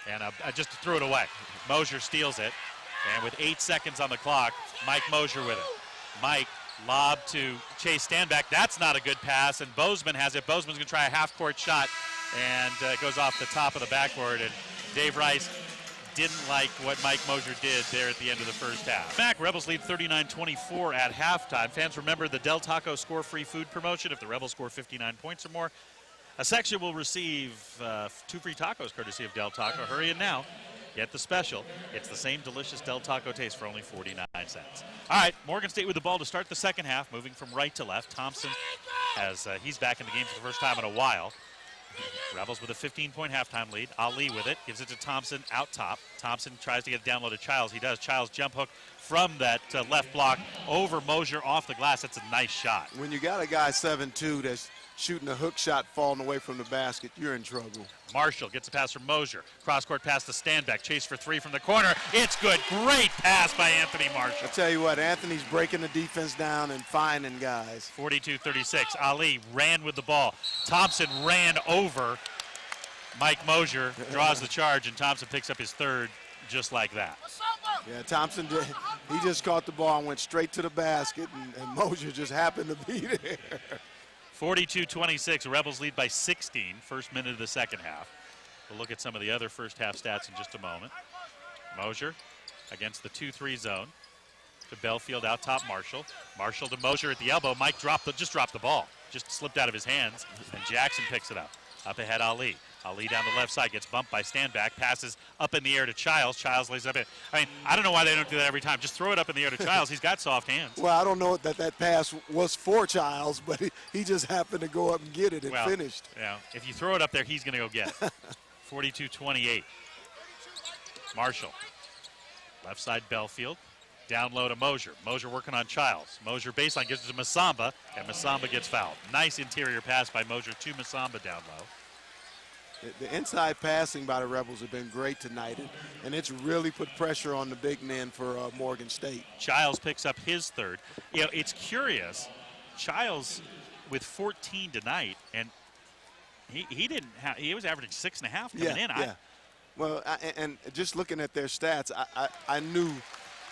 And I just threw it away. Mosier steals it, and with 8 seconds on the clock, Mike Mosier with it. Mike lob to Chase Standback. That's not a good pass, and Bozeman has it. Bozeman's going to try a half-court shot, and it goes off the top of the backboard, and Dave Rice didn't like what Mike Mosier did there at the end of the first half. Back, Rebels lead 39-24 at halftime. Fans remember the Del Taco score-free food promotion. If the Rebels score 59 points or more, a section will receive 2 free tacos courtesy of Del Taco. Hurry in now. Get the special. It's the same delicious Del Taco taste for only 49 cents. All right, Morgan State with the ball to start the second half, moving from right to left. Thompson he's back in the game for the first time in a while. Rebels with a 15-point halftime lead. Ali with it, gives it to Thompson out top. Thompson tries to get it down low to Childs. He does. Childs jump hook from that left block over Mosier off the glass. That's a nice shot. When you got a guy 7'2" that's shooting a hook shot falling away from the basket, you're in trouble. Marshall gets a pass from Mosier. Cross-court pass to Standback. Chase for three from the corner. It's good. Great pass by Anthony Marshall. I tell you what, Anthony's breaking the defense down and finding guys. 42-36. Ali ran with the ball. Thompson ran over Mike Mosier, draws the charge, and Thompson picks up his third just like that. Yeah, Thompson did. He just caught the ball and went straight to the basket, and Mosier just happened to be there. 42-26, Rebels lead by 16, first minute of the second half. We'll look at some of the other first half stats in just a moment. Mosier against the 2-3 zone to Belfield out top Marshall. Marshall to Mosier at the elbow. Mike just dropped the ball. Just slipped out of his hands, and Jackson picks it up. Up ahead, Ali. Ali down the left side, gets bumped by Standback, passes up in the air to Childs. Childs lays up it. I mean, I don't know why they don't do that every time. Just throw it up in the air to Childs. He's got soft hands. Well, I don't know that pass was for Childs, but he just happened to go up and get it and finished. Yeah, if you throw it up there, he's going to go get it. 42-28. Marshall. Left side, Belfield. Down low to Mosier. Mosier working on Childs. Mosier baseline gives it to Masamba, and Masamba gets fouled. Nice interior pass by Mosier to Masamba down low. The inside passing by the Rebels have been great tonight, and it's really put pressure on the big men for Morgan State. Childs picks up his third. You know, it's curious. Childs with 14 tonight, and he was averaging 6.5 coming in. Yeah. Well, and just looking at their stats, I knew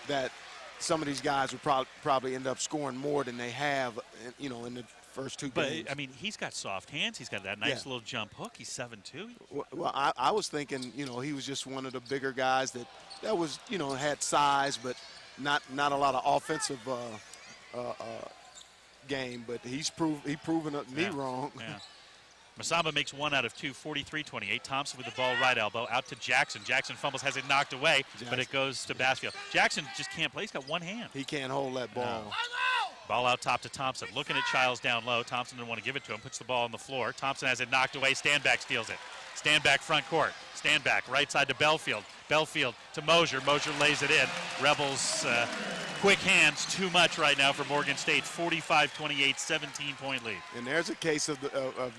that some of these guys would probably end up scoring more than they have, in the first two games. But, I mean, he's got soft hands. He's got that nice little jump hook. He's 7'2". Well, I was thinking, he was just one of the bigger guys that was, had size, but not a lot of offensive game. But he's proven me wrong. Yeah. Masamba makes 1 out of 2, 43-28. Thompson with the ball right elbow, out to Jackson. Jackson fumbles, has it knocked away, but it goes to Basfield. Jackson just can't play. He's got one hand. He can't hold that ball. No. Ball out top to Thompson. Looking at Childs down low. Thompson didn't want to give it to him. Puts the ball on the floor. Thompson has it knocked away. Standback steals it. Standback front court. Standback right side to Belfield. Belfield to Mosier. Mosier lays it in. Rebels quick hands too much right now for Morgan State. 45-28, 17-point lead. And there's a case of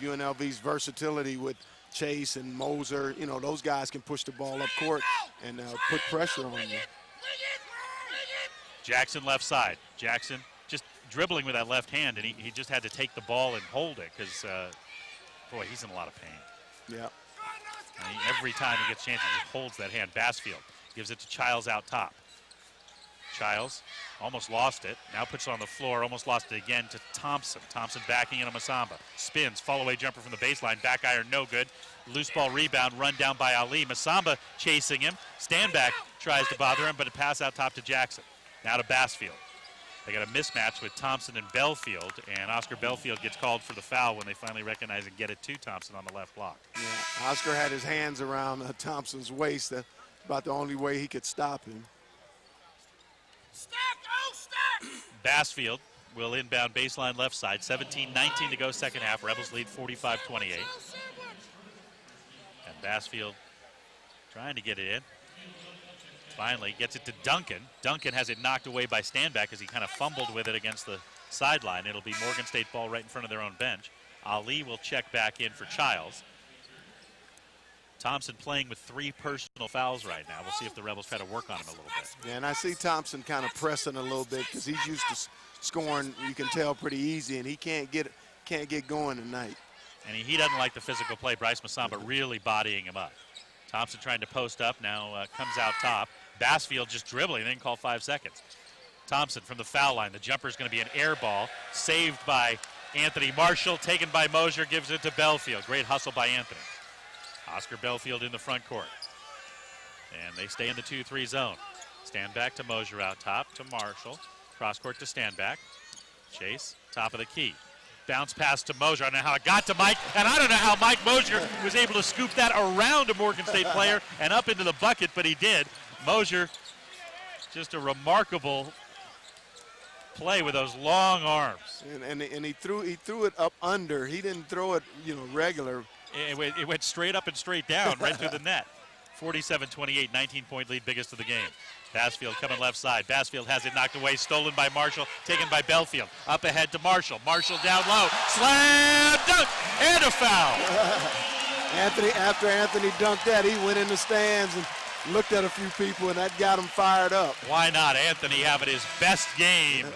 UNLV's versatility with Chase and Moser. Those guys can push the ball up court and put pressure on you. Jackson left side. Jackson just dribbling with that left hand, and he just had to take the ball and hold it because, boy, he's in a lot of pain. Yeah. Every time he gets a chance, he just holds that hand. Basfield gives it to Childs out top. Childs almost lost it. Now puts it on the floor. Almost lost it again to Thompson. Thompson backing into Masamba. Spins. Fall-away jumper from the baseline. Back iron, no good. Loose ball rebound. Run down by Ali. Masamba chasing him. Standback tries to bother him, but a pass out top to Jackson. Now to Basfield. They got a mismatch with Thompson and Belfield, and Oscar Belfield gets called for the foul when they finally recognize and get it to Thompson on the left block. Yeah, Oscar had his hands around Thompson's waist. That's about the only way he could stop him. Basfield will inbound baseline left side. 17-19 to go second half. Rebels lead 45-28. And Basfield trying to get it in. Finally gets it to Duncan. Duncan has it knocked away by Standback as he kind of fumbled with it against the sideline. It'll be Morgan State ball right in front of their own bench. Ali will check back in for Childs. Thompson playing with 3 personal fouls right now. We'll see if the Rebels try to work on him a little bit. Yeah, and I see Thompson kind of pressing a little bit because he's used to scoring, you can tell, pretty easy, and he can't get going tonight. And he doesn't like the physical play. Bryce Masamba really bodying him up. Thompson trying to post up now, comes out top. Basfield just dribbling, they didn't call 5 seconds. Thompson from the foul line. The jumper is going to be an air ball, saved by Anthony Marshall, taken by Mosier, gives it to Belfield. Great hustle by Anthony. Oscar Belfield in the front court. And they stay in the 2-3 zone. Standback to Mosier out top to Marshall. Cross court to Standback. Chase, top of the key. Bounce pass to Mosier. I don't know how it got to Mike, and I don't know how Mike Mosier was able to scoop that around a Morgan State player and up into the bucket, but he did. Mosier, just a remarkable play with those long arms. And he threw it up under. He didn't throw it, regular. It went straight up and straight down, right through the net. 47-28, 19-point lead, biggest of the game. Bassfield coming left side. Bassfield has it knocked away, stolen by Marshall, taken by Belfield. Up ahead to Marshall. Marshall down low. Slam dunk and a foul. After Anthony dunked that, he went in the stands and looked at a few people, and that got him fired up. Why not? Anthony having his best game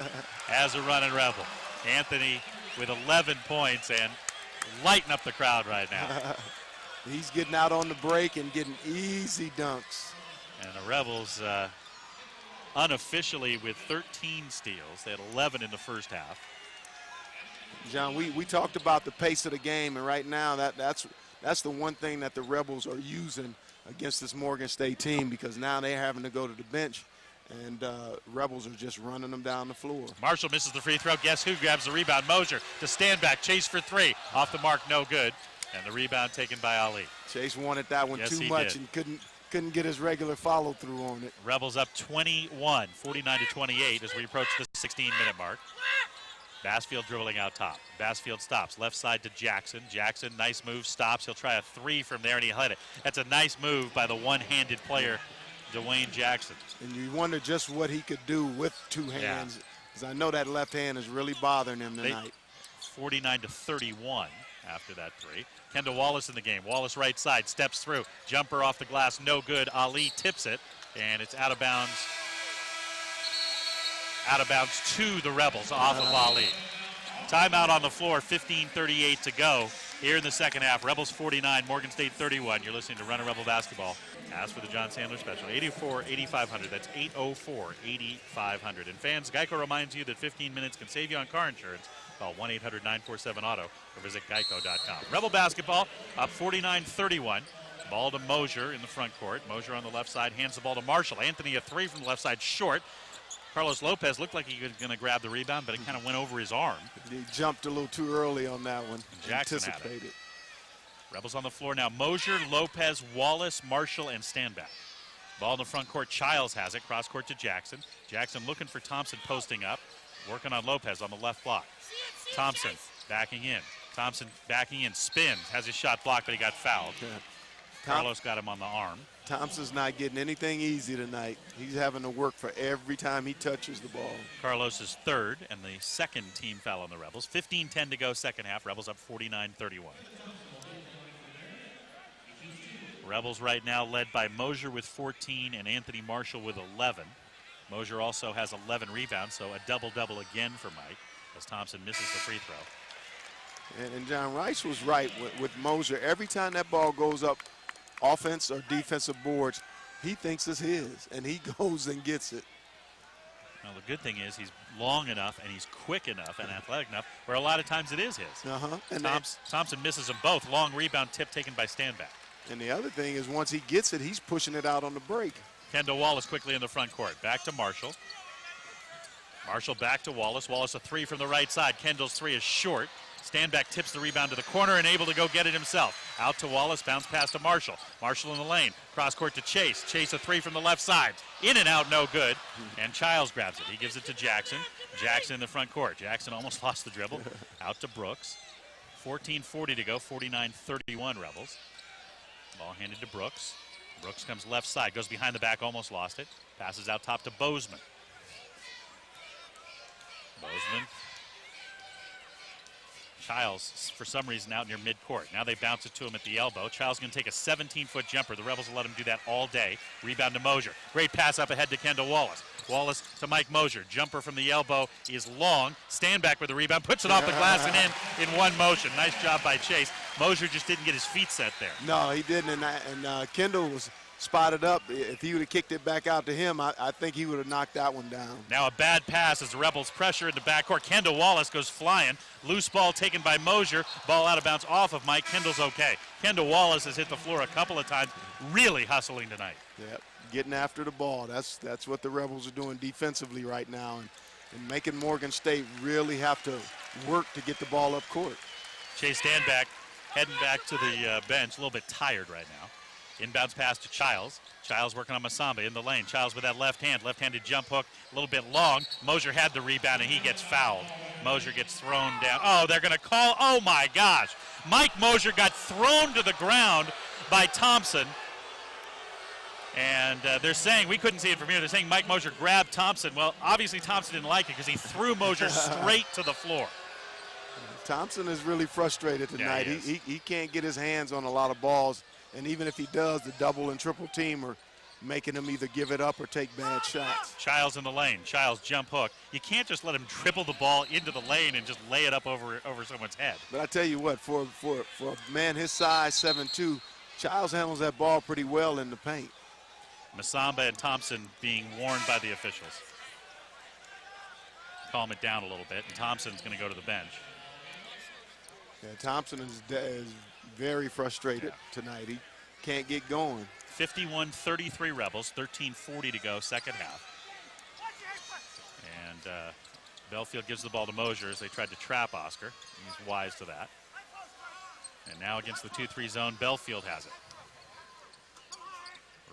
as a running Rebel. Anthony with 11 points and lighting up the crowd right now. He's getting out on the break and getting easy dunks. And the Rebels unofficially with 13 steals. They had 11 in the first half. John, we talked about the pace of the game, and right now that's the one thing that the Rebels are using against this Morgan State team, because now they're having to go to the bench, and Rebels are just running them down the floor. Marshall misses the free throw. Guess who grabs the rebound? Mosier to stand back, chase for three. Off the mark, no good. And the rebound taken by Ali. Chase wanted that one too much and couldn't get his regular follow through on it. Rebels up 21, 49-28 as we approach the 16-minute mark. Bassfield dribbling out top. Bassfield stops. Left side to Jackson. Jackson, nice move, stops. He'll try a three from there, and he hit it. That's a nice move by the one-handed player, Dwayne Jackson. And you wonder just what he could do with two hands, because I know that left hand is really bothering him tonight. 49-31 after that three. Kendall Wallace in the game. Wallace right side, steps through. Jumper off the glass, no good. Ali tips it, and it's out of bounds. Out of bounds to the Rebels off of Ali. Timeout on the floor, 15:38 to go here in the second half. Rebels 49, Morgan State 31. You're listening to Runner Rebel Basketball. Ask for the John Sandler special, 804-8500. That's 804-8500. And fans, Geico reminds you that 15 minutes can save you on car insurance. Call 1-800-947-AUTO or visit geico.com. Rebel basketball up 49-31. Ball to Mosier in the front court. Mosier on the left side hands the ball to Marshall. Anthony a three from the left side, short. Carlos Lopez looked like he was going to grab the rebound, but it kind of went over his arm. He jumped a little too early on that one. Jackson anticipated. Rebels on the floor now. Mosier, Lopez, Wallace, Marshall, and Standback. Ball in the front court. Childs has it. Cross court to Jackson. Jackson looking for Thompson posting up. Working on Lopez on the left block. Thompson backing in. Thompson backing in. Spins. Has his shot blocked, but he got fouled. Yeah. Carlos got him on the arm. Thompson's not getting anything easy tonight. He's having to work for every time he touches the ball. Carlos is third and the second team foul on the Rebels. 15-10 to go second half. Rebels up 49-31. Rebels right now led by Mosier with 14 and Anthony Marshall with 11. Mosier also has 11 rebounds, so a double-double again for Mike as Thompson misses the free throw. And John Rice was right with Mosier. Every time that ball goes up offense or defensive boards, he thinks it's his, and he goes and gets it. Well, the good thing is he's long enough and he's quick enough and athletic enough where a lot of times it is his. And Thompson misses them both. Long rebound tip taken by Standback. And the other thing is once he gets it, he's pushing it out on the break. Kendall Wallace quickly in the front court. Back to Marshall. Marshall back to Wallace. Wallace a three from the right side. Kendall's three is short. Standback tips the rebound to the corner and able to go get it himself. Out to Wallace, bounce pass to Marshall. Marshall in the lane, cross court to Chase. Chase a three from the left side. In and out, no good. And Childs grabs it. He gives it to Jackson. Jackson in the front court. Jackson almost lost the dribble. Out to Brooks. 14:40 to go, 49-31 Rebels. Ball handed to Brooks. Brooks comes left side, goes behind the back, almost lost it. Passes out top to Bozeman. Bozeman. Childs, for some reason, out near midcourt. Now they bounce it to him at the elbow. Childs going to take a 17-foot jumper. The Rebels will let him do that all day. Rebound to Mosier. Great pass up ahead to Kendall Wallace. Wallace to Mike Mosier. Jumper from the elbow is long. Standback with the rebound. Puts it off the glass and in one motion. Nice job by Chase. Mosier just didn't get his feet set there. No, he didn't. And Kendall was spotted up. If he would have kicked it back out to him, I think he would have knocked that one down. Now a bad pass as the Rebels pressure in the backcourt. Kendall Wallace goes flying. Loose ball taken by Mosier. Ball out of bounds off of Mike. Kendall's okay. Kendall Wallace has hit the floor a couple of times. Really hustling tonight. Yep, getting after the ball. That's what the Rebels are doing defensively right now. And making Morgan State really have to work to get the ball up court. Chase Standback heading back to the bench. A little bit tired right now. Inbounds pass to Childs. Childs working on Masamba in the lane. Childs with that left hand, left-handed jump hook, a little bit long. Mosier had the rebound and he gets fouled. Mosier gets thrown down. Oh, they're going to call. Oh my gosh. Mike Mosier got thrown to the ground by Thompson. And they're saying, we couldn't see it from here, they're saying Mike Mosier grabbed Thompson. Well, obviously Thompson didn't like it because he threw Mosier straight to the floor. Thompson is really frustrated tonight. Yeah, he can't get his hands on a lot of balls, and even if he does, the double and triple team are making him either give it up or take bad shots. Childs in the lane. Childs jump hook. You can't just let him dribble the ball into the lane and just lay it up over someone's head. But I tell you what, for a man his size, 7'2", Childs handles that ball pretty well in the paint. Masamba and Thompson being warned by the officials. Calm it down a little bit, and Thompson's going to go to the bench. Yeah, Thompson is very frustrated tonight. He can't get going. 51-33 Rebels, 13:40 to go, second half. And Belfield gives the ball to Mosier as they tried to trap Oscar. He's wise to that. And now against the 2-3 zone, Belfield has it.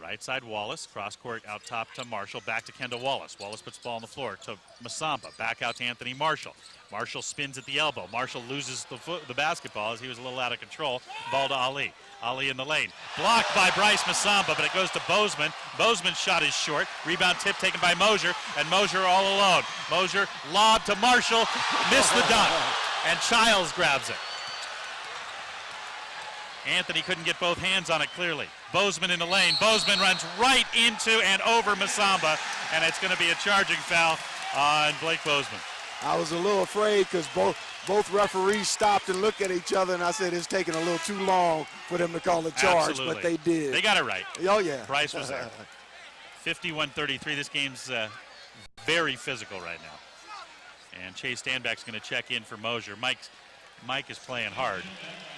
Right side Wallace, cross court out top to Marshall, back to Kendall Wallace. Wallace puts the ball on the floor to Masamba, back out to Anthony Marshall. Marshall spins at the elbow. Marshall loses the basketball as he was a little out of control. Ball to Ali. Ali in the lane. Blocked by Bryce Masamba, but it goes to Bozeman. Bozeman's shot is short. Rebound tip taken by Mosier, and Mosier all alone. Mosier lob to Marshall, missed the dunk, and Childs grabs it. Anthony couldn't get both hands on it clearly. Bozeman in the lane. Bozeman runs right into and over Masamba, and it's going to be a charging foul on Blake Bozeman. I was a little afraid because both referees stopped and looked at each other, and I said it's taking a little too long for them to call the charge, Absolutely. but they did. They got it right. Oh, yeah. Bryce was there. 51-33. This game's very physical right now. And Chase Standback's going to check in for Mosier. Mike is playing hard.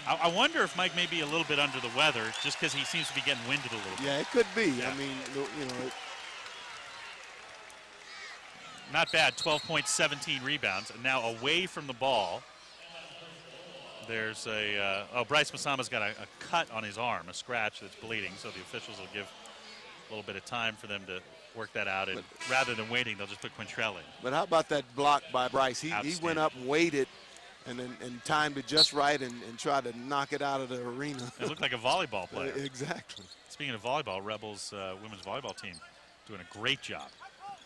I wonder if Mike may be a little bit under the weather just because he seems to be getting winded a little bit. Yeah, it could be. Yeah. I mean, you know. Not bad, 12.17 rebounds. And now away from the ball, there's Bryce Masamba's got a cut on his arm, a scratch that's bleeding, so the officials will give a little bit of time for them to work that out. And rather than waiting, they'll just put Quintrell in. But how about that block by Bryce? He went up and waited and timed it just right and tried to knock it out of the arena. It looked like a volleyball player. Exactly. Speaking of volleyball, Rebels women's volleyball team doing a great job.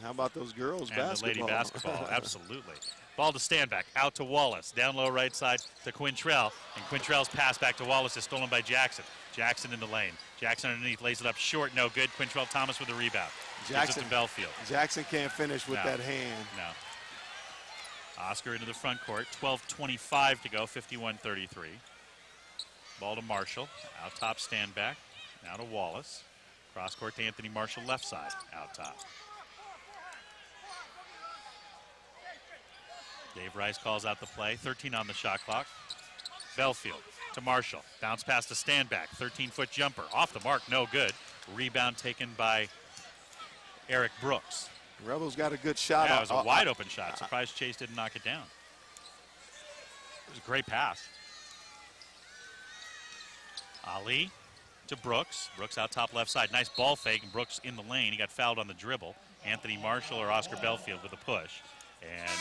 How about those girls and basketball? And the lady basketball, absolutely. Ball to Standback, out to Wallace, down low right side to Quintrell, and Quintrell's pass back to Wallace is stolen by Jackson. Jackson in the lane. Jackson underneath, lays it up short, no good. Quintrell Thomas with the rebound. Jackson to Belfield. Jackson can't finish with that hand. No. Oscar into the front court, 12:25 to go, 51-33. Ball to Marshall, out top Standback, now to Wallace. Cross court to Anthony Marshall, left side, out top. Dave Rice calls out the play, 13 on the shot clock. Belfield to Marshall, bounce pass to Standback, 13-foot jumper, off the mark, no good. Rebound taken by Eric Brooks. Rebels got a good shot. Yeah, it was a wide open shot. Surprised Chase didn't knock it down. It was a great pass. Ali to Brooks. Brooks out top left side. Nice ball fake, and Brooks in the lane. He got fouled on the dribble. Anthony Marshall or Oscar Belfield with a push. And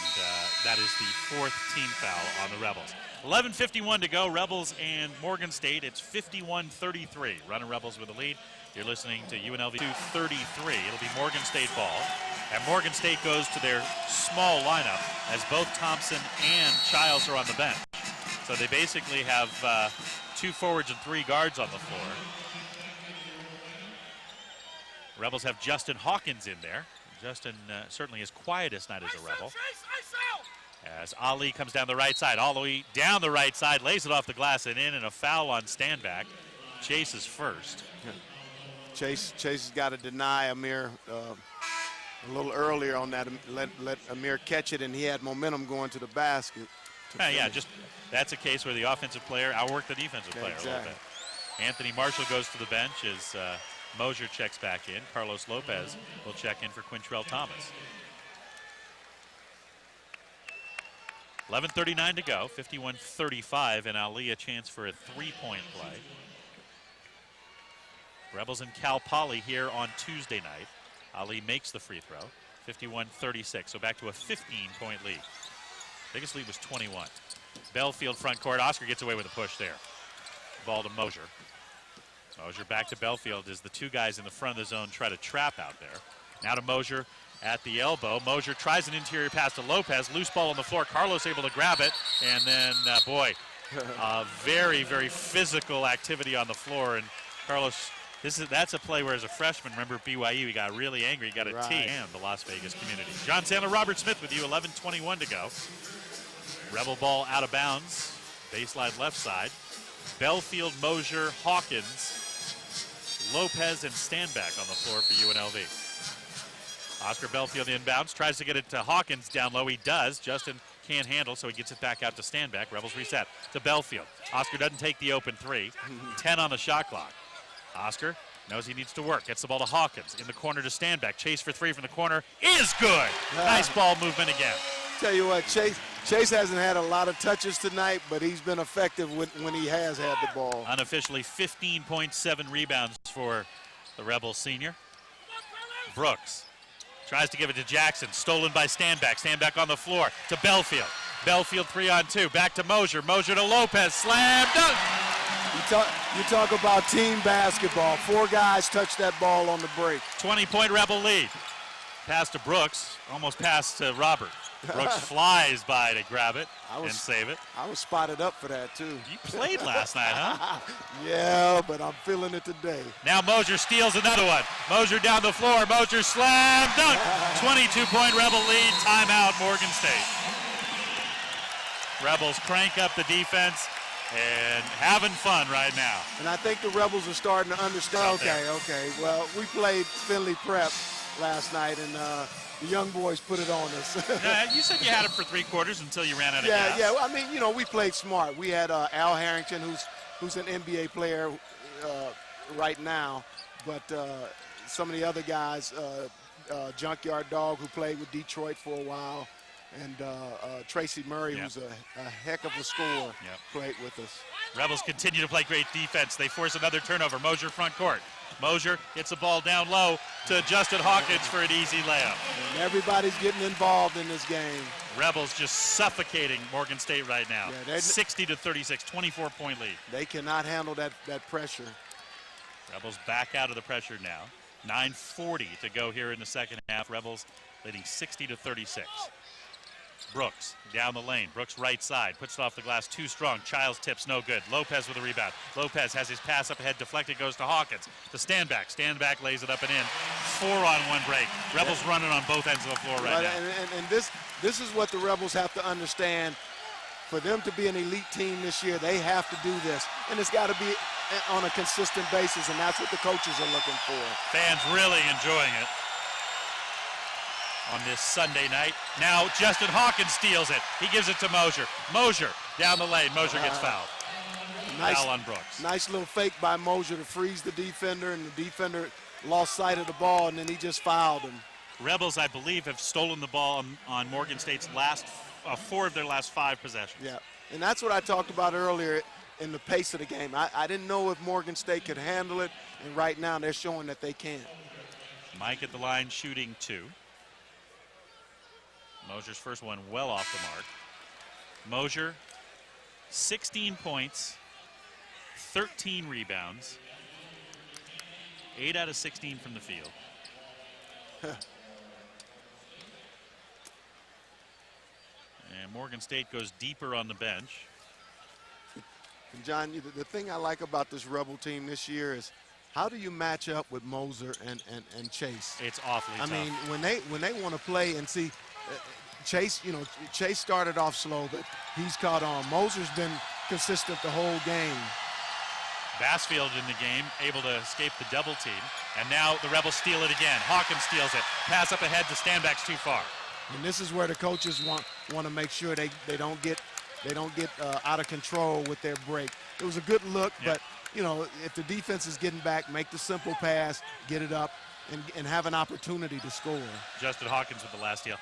that is the fourth team foul on the Rebels. 11:51 to go. Rebels and Morgan State. It's 51-33. Running Rebels with the lead. You're listening to UNLV 233. It'll be Morgan State ball. And Morgan State goes to their small lineup as both Thompson and Childs are on the bench. So they basically have 2 forwards and 3 guards on the floor. Rebels have Justin Hawkins in there. Justin certainly his quietest night as a Rebel. As Ali comes down the right side, all the way down the right side, lays it off the glass and in, and a foul on Standback. Chase is first. Chase has got to deny Amir a little earlier on that. Let Amir catch it, and he had momentum going to the basket. Yeah, just that's a case where the offensive player outworked the defensive player a little bit. Anthony Marshall goes to the bench as Mosier checks back in. Carlos Lopez will check in for Quintrell Thomas. 11:39 to go, 51-35, and Ali a chance for a 3-point play. Rebels and Cal Poly here on Tuesday night. Ali makes the free throw, 51-36, so back to a 15-point lead. Biggest lead was 21. Belfield front court, Oscar gets away with a push there. Ball to Mosier. Mosier back to Belfield as the two guys in the front of the zone try to trap out there. Now to Mosier at the elbow. Mosier tries an interior pass to Lopez. Loose ball on the floor. Carlos able to grab it. And then, very, very physical activity on the floor. And Carlos, that's a play where as a freshman, remember BYU, he got really angry. He got a tee. And the Las Vegas community. John Sandler, Robert Smith with you. 11:21 to go. Rebel ball out of bounds. Baseline left side. Belfield, Mosier, Hawkins, Lopez, and Standback on the floor for UNLV. Oscar Belfield inbounds, tries to get it to Hawkins down low. He does. Justin can't handle, so he gets it back out to Standback. Rebels reset to Belfield. Oscar doesn't take the open three. 10 on the shot clock. Oscar knows he needs to work. Gets the ball to Hawkins. In the corner to Standback. Chase for three from the corner is good. Nice ball movement again. Tell you what, Chase hasn't had a lot of touches tonight, but he's been effective when he has had the ball. Unofficially 15.7 rebounds for the Rebels senior. Brooks tries to give it to Jackson. Stolen by Standback. Standback on the floor to Belfield. Belfield 3-on-2. Back to Mosier. Mosier to Lopez. Slam dunk. You talk about team basketball. 4 guys touch that ball on the break. 20-point Rebel lead. Pass to Brooks. Almost pass to Robert. Brooks flies by to grab it and save it. I was spotted up for that, too. You played last night, huh? Yeah, but I'm feeling it today. Now Mosier steals another one. Mosier down the floor. Mosier slam dunk. 22-point Rebel lead. Timeout, Morgan State. Rebels crank up the defense and having fun right now. And I think the Rebels are starting to understand. Okay. Well, we played Finley Prep last night, and the young boys put it on us. You said you had him for 3 quarters until you ran out of gas. Yeah. I mean, we played smart. We had Al Harrington, who's an NBA player right now, but some of the other guys, Junkyard Dog, who played with Detroit for a while, and Tracy Murray, who's a heck of a scorer, played with us. Rebels continue to play great defense. They force another turnover. Mosier front court. Mosier gets the ball down low to Justin Hawkins for an easy layup. And everybody's getting involved in this game. Rebels just suffocating Morgan State right now. 60-36, 24-point lead. They cannot handle that pressure. Rebels back out of the pressure now. 9:40 to go here in the second half. Rebels leading 60-36. Brooks down the lane. Brooks right side. Puts it off the glass too strong. Childs tips no good. Lopez with a rebound. Lopez has his pass up ahead deflected. Goes to Hawkins. To Standback. Standback lays it up and in. 4-on-1 break. Rebels running on both ends of the floor right now. And this is what the Rebels have to understand. For them to be an elite team this year, they have to do this. And it's got to be on a consistent basis, and that's what the coaches are looking for. Fans really enjoying it on this Sunday night. Now Justin Hawkins steals it. He gives it to Mosier. Mosier down the lane. Mosier gets fouled. Foul on Brooks. Nice little fake by Mosier to freeze the defender, and the defender lost sight of the ball, and then he just fouled him. Rebels, I believe, have stolen the ball on Morgan State's last 4 of their last 5 possessions. Yeah, and that's what I talked about earlier in the pace of the game. I didn't know if Morgan State could handle it, and right now they're showing that they can. Mike at the line shooting 2. Mosier's first one well off the mark. Mosier, 16 points, 13 rebounds, 8 out of 16 from the field. And Morgan State goes deeper on the bench. And John, the thing I like about this Rebel team this year is how do you match up with Moser and Chase? It's awfully tough. I mean, when they want to play and see Chase, Chase started off slow, but he's caught on. Moser's been consistent the whole game. Bassfield in the game, able to escape the double team. And now the Rebels steal it again. Hawkins steals it. Pass up ahead to Standback's too far. And this is where the coaches want to make sure they don't get out of control with their break. It was a good look, but if the defense is getting back, make the simple pass, get it up, and have an opportunity to score. Justin Hawkins with the last steal.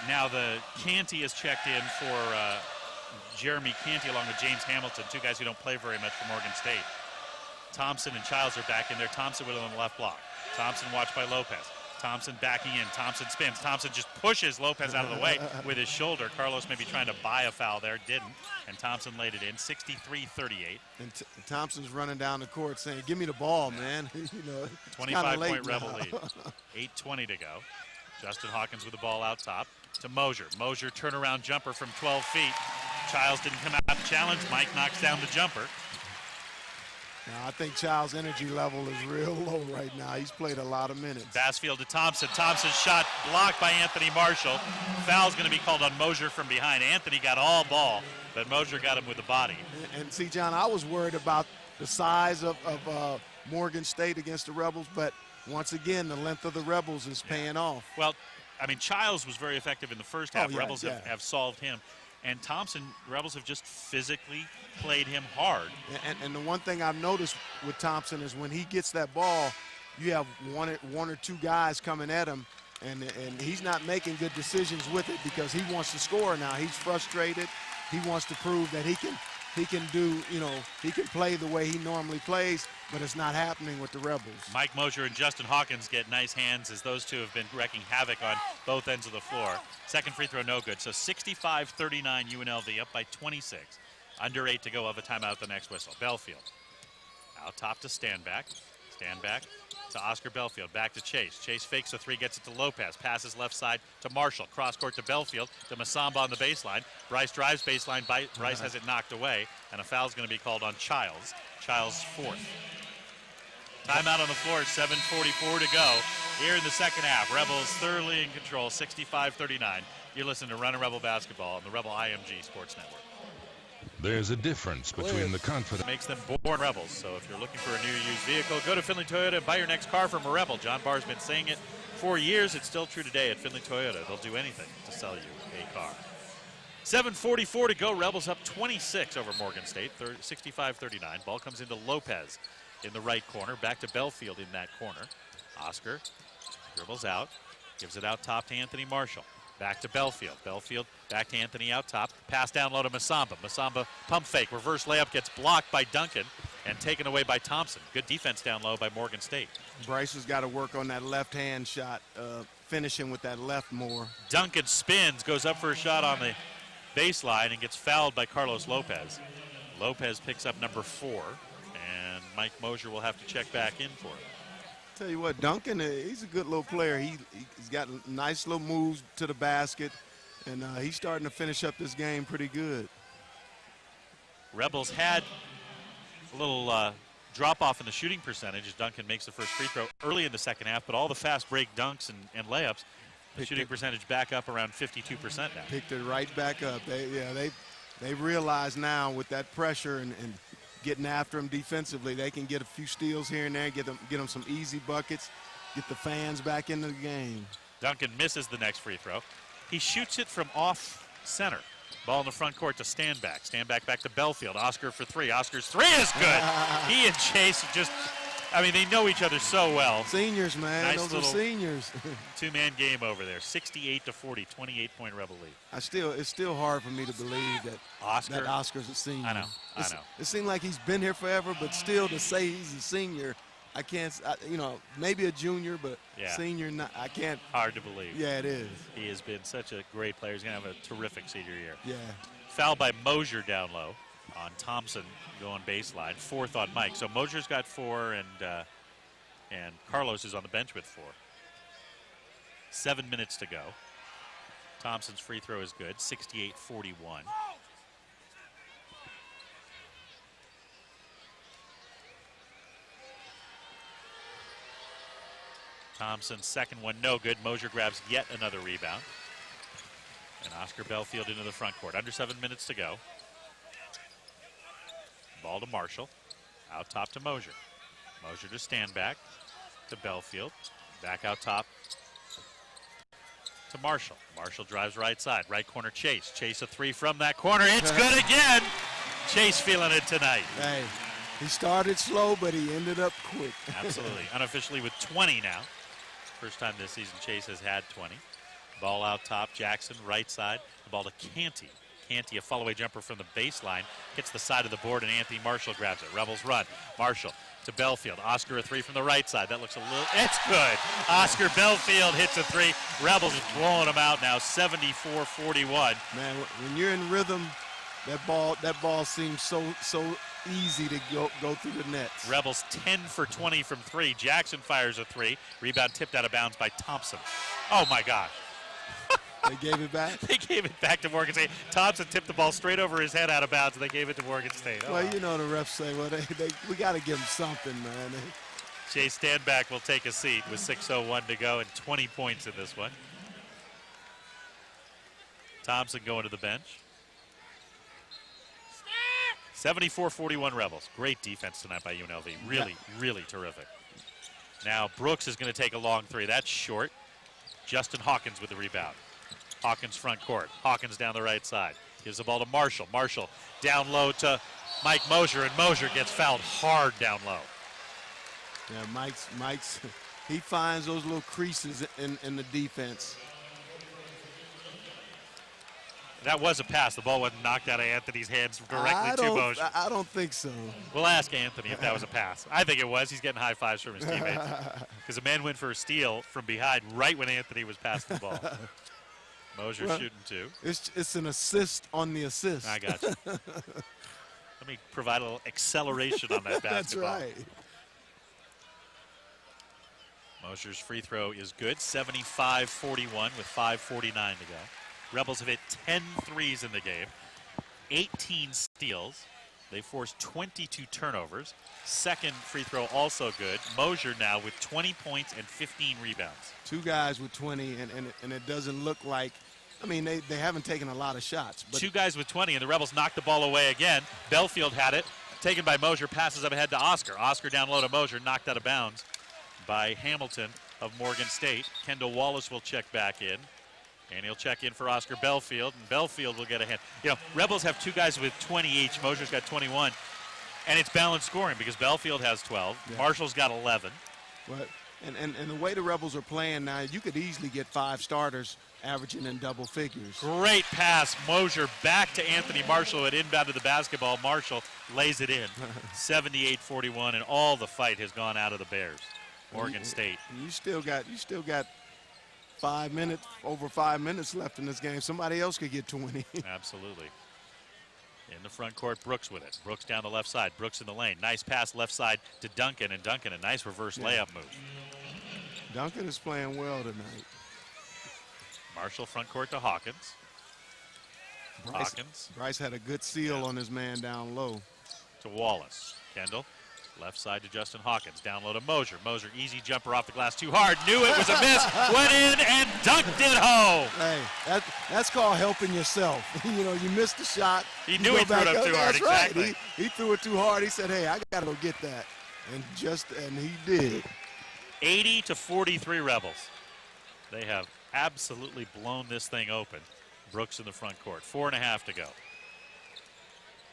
Now the Canty is checked in for Jeremy Canty along with James Hamilton, 2 guys who don't play very much for Morgan State. Thompson and Childs are back in there. Thompson with on the left block. Thompson watched by Lopez. Thompson backing in. Thompson spins. Thompson just pushes Lopez out of the way with his shoulder. Carlos maybe trying to buy a foul there, didn't. And Thompson laid it in, 63-38. And Thompson's running down the court saying, "Give me the ball, man." 25-point Rebel lead. 8:20 to go. Justin Hawkins with the ball out top to Mosier. Mosier turnaround jumper from 12 feet. Childs didn't come out to challenge. Mike knocks down the jumper. Now, I think Child's energy level is real low right now. He's played a lot of minutes. Bassfield to Thompson. Thompson's shot blocked by Anthony Marshall. Foul's going to be called on Mosier from behind. Anthony got all ball, but Mosier got him with the body. And see, John, I was worried about the size of Morgan State against the Rebels, but once again, the length of the Rebels is paying off. Well, I mean, Childs was very effective in the first half. Yeah, Rebels have solved him. And Thompson, Rebels have just physically played him hard. And the one thing I've noticed with Thompson is when he gets that ball, you have one or two guys coming at him, and he's not making good decisions with it because he wants to score now. He's frustrated. He wants to prove that he can do, he can play the way he normally plays, but it's not happening with the Rebels. Mike Mosier and Justin Hawkins get nice hands as those two have been wreaking havoc on both ends of the floor. Second free throw, no good. So 65-39 UNLV, up by 26. Under 8 to go of a timeout at the next whistle. Belfield out top to Standback. Standback to Oscar Belfield. Back to Chase. Chase fakes a three, gets it to Lopez. Passes left side to Marshall. Cross court to Belfield. To Masamba on the baseline. Bryce drives baseline. Bryce has it knocked away. And a foul's going to be called on Childs. Childs' fourth. Timeout on the floor, 7:44 to go here in the second half. Rebels thoroughly in control, 65-39. You're listening to Runnin' Rebel Basketball on the Rebel IMG Sports Network. There's a difference between the confidence. Makes them born Rebels. So if you're looking for a new used vehicle, go to Finley Toyota and buy your next car from a Rebel. John Barr's been saying it for years. It's still true today at Finley Toyota. They'll do anything to sell you a car. 7:44 to go. Rebels up 26 over Morgan State, 65-39. Ball comes into Lopez in the right corner. Back to Belfield in that corner. Oscar dribbles out, gives it out top to Anthony Marshall. Back to Belfield. Belfield back to Anthony out top. Pass down low to Masamba. Masamba pump fake. Reverse layup gets blocked by Duncan and taken away by Thompson. Good defense down low by Morgan State. Bryce has got to work on that left-hand shot, finishing with that left more. Duncan spins, goes up for a shot on the baseline and gets fouled by Carlos Lopez. Lopez picks up number 4, and Mike Mosier will have to check back in for it. Tell you what, Duncan, he's a good little player. He's got nice little moves to the basket, and he's starting to finish up this game pretty good. Rebels had a little drop-off in the shooting percentage as Duncan makes the first free throw early in the second half, but all the fast break dunks and layups, the shooting percentage back up around 52% now. Picked it right back up. They realize now with that pressure and getting after him defensively, they can get a few steals here and there, get them some easy buckets, get the fans back into the game. Duncan misses the next free throw. He shoots it from off center. Ball in the front court to Standback. Standback back to Belfield. Oscar for 3. Oscar's 3 is good. He and Chase just, I mean, they know each other so well. Seniors, man. Nice Those are seniors. Two-man game over there. 68-40, 28-point Rebel lead. It's still hard for me to believe that Oscar's a senior. I know. It seems like he's been here forever, but still to say he's a senior, I can't. Maybe a junior, but senior, I can't. Hard to believe. Yeah, it is. He has been such a great player. He's going to have a terrific senior year. Yeah. Foul by Mosier down low on Thompson going baseline. 4th on Mike. So Mosier's got 4, and Carlos is on the bench with 4. 7 minutes to go. Thompson's free throw is good. 68-41. Thompson's second one no good. Mosier grabs yet another rebound. And Oscar Belfield into the front court. Under 7 minutes to go. Ball to Marshall. Out top to Mosier. Mosier to Standback. To Belfield. Back out top to Marshall. Marshall drives right side. Right corner Chase. Chase a 3 from that corner. It's good again. Chase feeling it tonight. Hey, he started slow, but he ended up quick. Absolutely. Unofficially with 20 now. First time this season Chase has had 20. Ball out top. Jackson right side. The ball to Canty. Canty, a follow-away jumper from the baseline, hits the side of the board, and Anthony Marshall grabs it. Rebels run. Marshall to Belfield. Oscar a three from the right side. That looks a little, it's good. Oscar Belfield hits a three. Rebels is blowing them out now, 74-41. Man, when you're in rhythm, that ball seems so easy to go through the nets. Rebels 10 for 20 from three. Jackson fires a three. Rebound tipped out of bounds by Thompson. Oh my gosh. They gave it back? They gave it back to Morgan State. Thompson tipped the ball straight over his head out of bounds, and they gave it to Morgan State. Oh, well, you know the refs say, well, we got to give them something, man. Jay Standback will take a seat with 6:01 to go and 20 points in this one. Thompson going to the bench. 74-41 Rebels. Great defense tonight by UNLV. Really, really terrific. Now Brooks is going to take a long three. That's short. Justin Hawkins with the rebound. Hawkins front court. Hawkins down the right side. Gives the ball to Marshall. Marshall down low to Mike Mosier, and Mosier gets fouled hard down low. Yeah, Mike's he finds those little creases in the defense. That was a pass. The ball wasn't knocked out of Anthony's hands directly to Mosier. I don't think so. We'll ask Anthony if that was a pass. I think it was. He's getting high fives from his teammates. Because the man went for a steal from behind right when Anthony was passing the ball. Mosier shooting two. It's an assist on the assist. I got you. Let me provide a little acceleration on that basketball. That's right. Mosier's free throw is good. 75-41 with 5:49 to go. Rebels have hit 10 threes in the game, 18 steals. They forced 22 turnovers. Second free throw also good. Mosier now with 20 points and 15 rebounds. Two guys with 20, and it doesn't look like, I mean, they haven't taken a lot of shots. But two guys with 20, and the Rebels knocked the ball away again. Belfield had it. Taken by Mosier, passes up ahead to Oscar. Oscar down low to Mosier, knocked out of bounds by Hamilton of Morgan State. Kendall Wallace will check back in. And he'll check in for Oscar Belfield, and Belfield will get a hand. You know, Rebels have two guys with 20 each. Mosier's got 21. And it's balanced scoring because Belfield has 12. Yeah. Marshall's got 11. But, and the way the Rebels are playing now, you could easily get 5 starters averaging in double figures. Great pass. Mosier back to Anthony Marshall who had inbounded the basketball. Marshall lays it in. 78-41, and all the fight has gone out of the Bears. Morgan State. You still got 5 minutes, over 5 minutes left in this game. Somebody else could get 20. Absolutely. In the front court, Brooks with it. Brooks down the left side. Brooks in the lane. Nice pass left side to Duncan, and Duncan a nice reverse layup move. Duncan is playing well tonight. Marshall front court to Hawkins. Bryce had a good seal on his man down low. To Wallace. Kendall. Left side to Justin Hawkins. Down low to Mosier. Mosier, easy jumper off the glass. Too hard. Knew it was a miss. Went in and dunked it home. Hey, that's called helping yourself. You know, you missed the shot. He knew he threw it up too hard. That's exactly. Right. He threw it too hard. He said, hey, I got to go get that. And he did. 80-43 Rebels. They have absolutely blown this thing open. Brooks in the front court. 4.5 to go.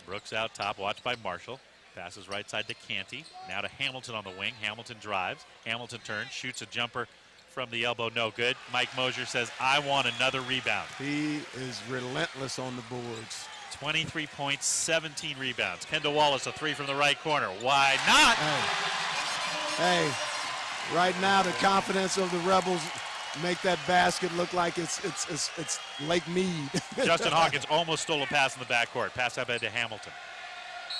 Brooks out top, watched by Marshall. Passes right side to Canty. Now to Hamilton on the wing. Hamilton drives. Hamilton turns, shoots a jumper from the elbow. No good. Mike Mosier says, I want another rebound. He is relentless on the boards. 23 points, 17 rebounds. Kendall Wallace, a three from the right corner. Why not? Hey, right now the confidence of the Rebels make that basket look like it's Lake Mead. Justin Hawkins almost stole a pass in the backcourt. Pass up ahead to Hamilton.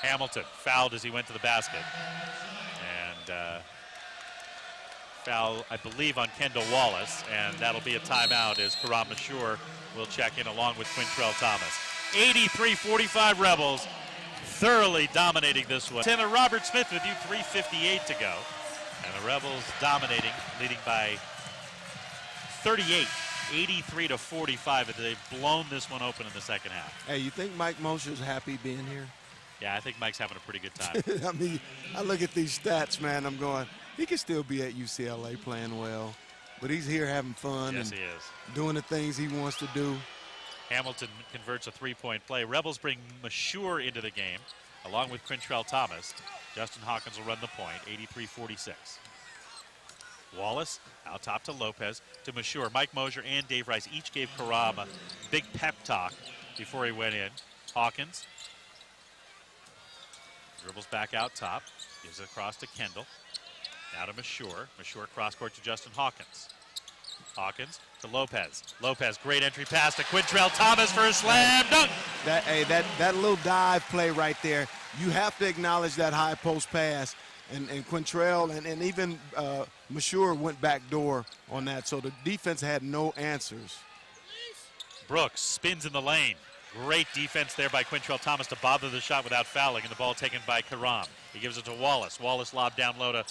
Hamilton fouled as he went to the basket. And foul, I believe, on Kendall Wallace. And that'll be a timeout as Karam Mashur will check in along with Quintrell Thomas. 83-45 Rebels, thoroughly dominating this one. Taylor Robert Smith with you, 3:58 to go. And the Rebels dominating, leading by 38, 83-45, and they've blown this one open in the second half. Hey, you think Mike Mosier's happy being here? Yeah, I think Mike's having a pretty good time. I mean, I look at these stats, man, I'm going, he could still be at UCLA playing well, but he's here having fun. Yes, and he is. Doing the things he wants to do. Hamilton converts a three-point play. Rebels bring Mashur into the game, along with Quintrell Thomas. Justin Hawkins will run the point, 83-46. Wallace out top to Lopez to Mashur. Mike Mosier and Dave Rice each gave Karam a big pep talk before he went in. Hawkins dribbles back out top, gives it across to Kendall. Now to Mashur. Mashur cross court to Justin Hawkins. Hawkins to Lopez. Lopez, great entry pass to Quintrell Thomas for a slam dunk. That little dive play right there, you have to acknowledge that high post pass. And Quintrell and even Mashur went back door on that, so the defense had no answers. Brooks spins in the lane. Great defense there by Quintrell Thomas to bother the shot without fouling, and the ball taken by Karam. He gives it to Wallace. Wallace lob down low to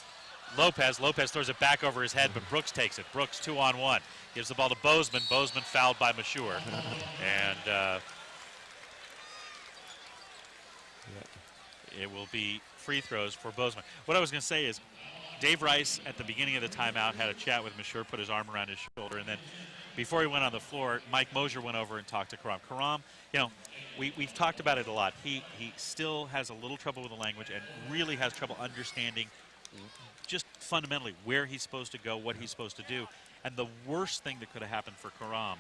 Lopez. Lopez throws it back over his head, but Brooks takes it. Brooks 2-on-1. Gives the ball to Bozeman. Bozeman fouled by Mashur. And it will be free throws for Bozeman. What I was going to say is Dave Rice at the beginning of the timeout had a chat with Mashur, put his arm around his shoulder, and then before he went on the floor, Mike Mosier went over and talked to Karam. Karam, you know, we've talked about it a lot. He still has a little trouble with the language and really has trouble understanding just fundamentally where he's supposed to go, what he's supposed to do. And the worst thing that could have happened for Karam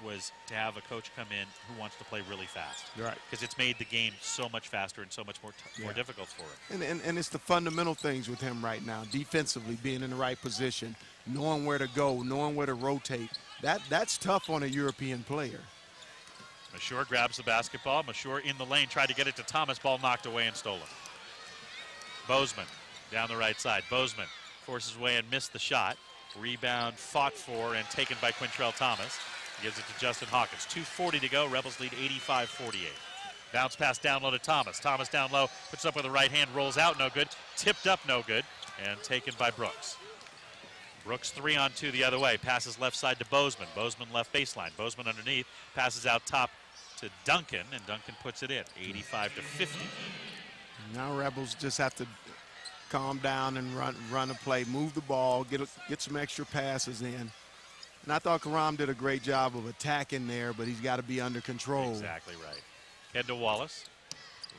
was to have a coach come in who wants to play really fast. Right. Because it's made the game so much faster and so much more difficult for him. And it's the fundamental things with him right now. Defensively, being in the right position, knowing where to go, knowing where to rotate. That's tough on a European player. Mashur grabs the basketball. Mashur in the lane, tried to get it to Thomas. Ball knocked away and stolen. Bozeman down the right side. Bozeman forces away and missed the shot. Rebound fought for and taken by Quintrell Thomas. Gives it to Justin Hawkins. 2:40 to go. Rebels lead 85-48. Bounce pass down low to Thomas. Thomas down low, puts up with the right hand, rolls out, no good. Tipped up, no good, and taken by Brooks. Brooks 3-on-2 the other way. Passes left side to Bozeman. Bozeman left baseline. Bozeman underneath. Passes out top to Duncan, and Duncan puts it in. 85-50. Now Rebels just have to calm down and run a play, move the ball, get some extra passes in. And I thought Karam did a great job of attacking there, but he's got to be under control. Exactly right. Kendall Wallace,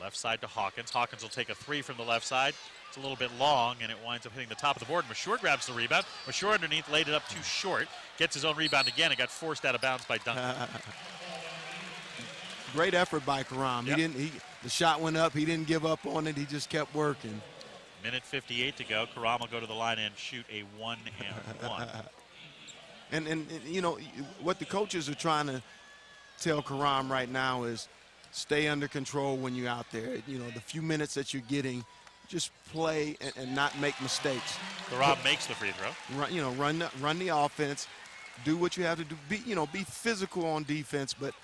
left side to Hawkins. Hawkins will take a three from the left side. It's a little bit long, and it winds up hitting the top of the board. Mashur grabs the rebound. Mashur underneath laid it up too short. Gets his own rebound again and got forced out of bounds by Duncan. Great effort by Karam. Yep. The shot went up. He didn't give up on it. He just kept working. Minute 58 to go. Karam will go to the line and shoot a 1-and-1. And you know, what the coaches are trying to tell Karam right now is stay under control when you're out there. You know, the few minutes that you're getting, just play and not make mistakes. Karam makes the free throw. Run the offense, do what you have to do. Be physical on defense, but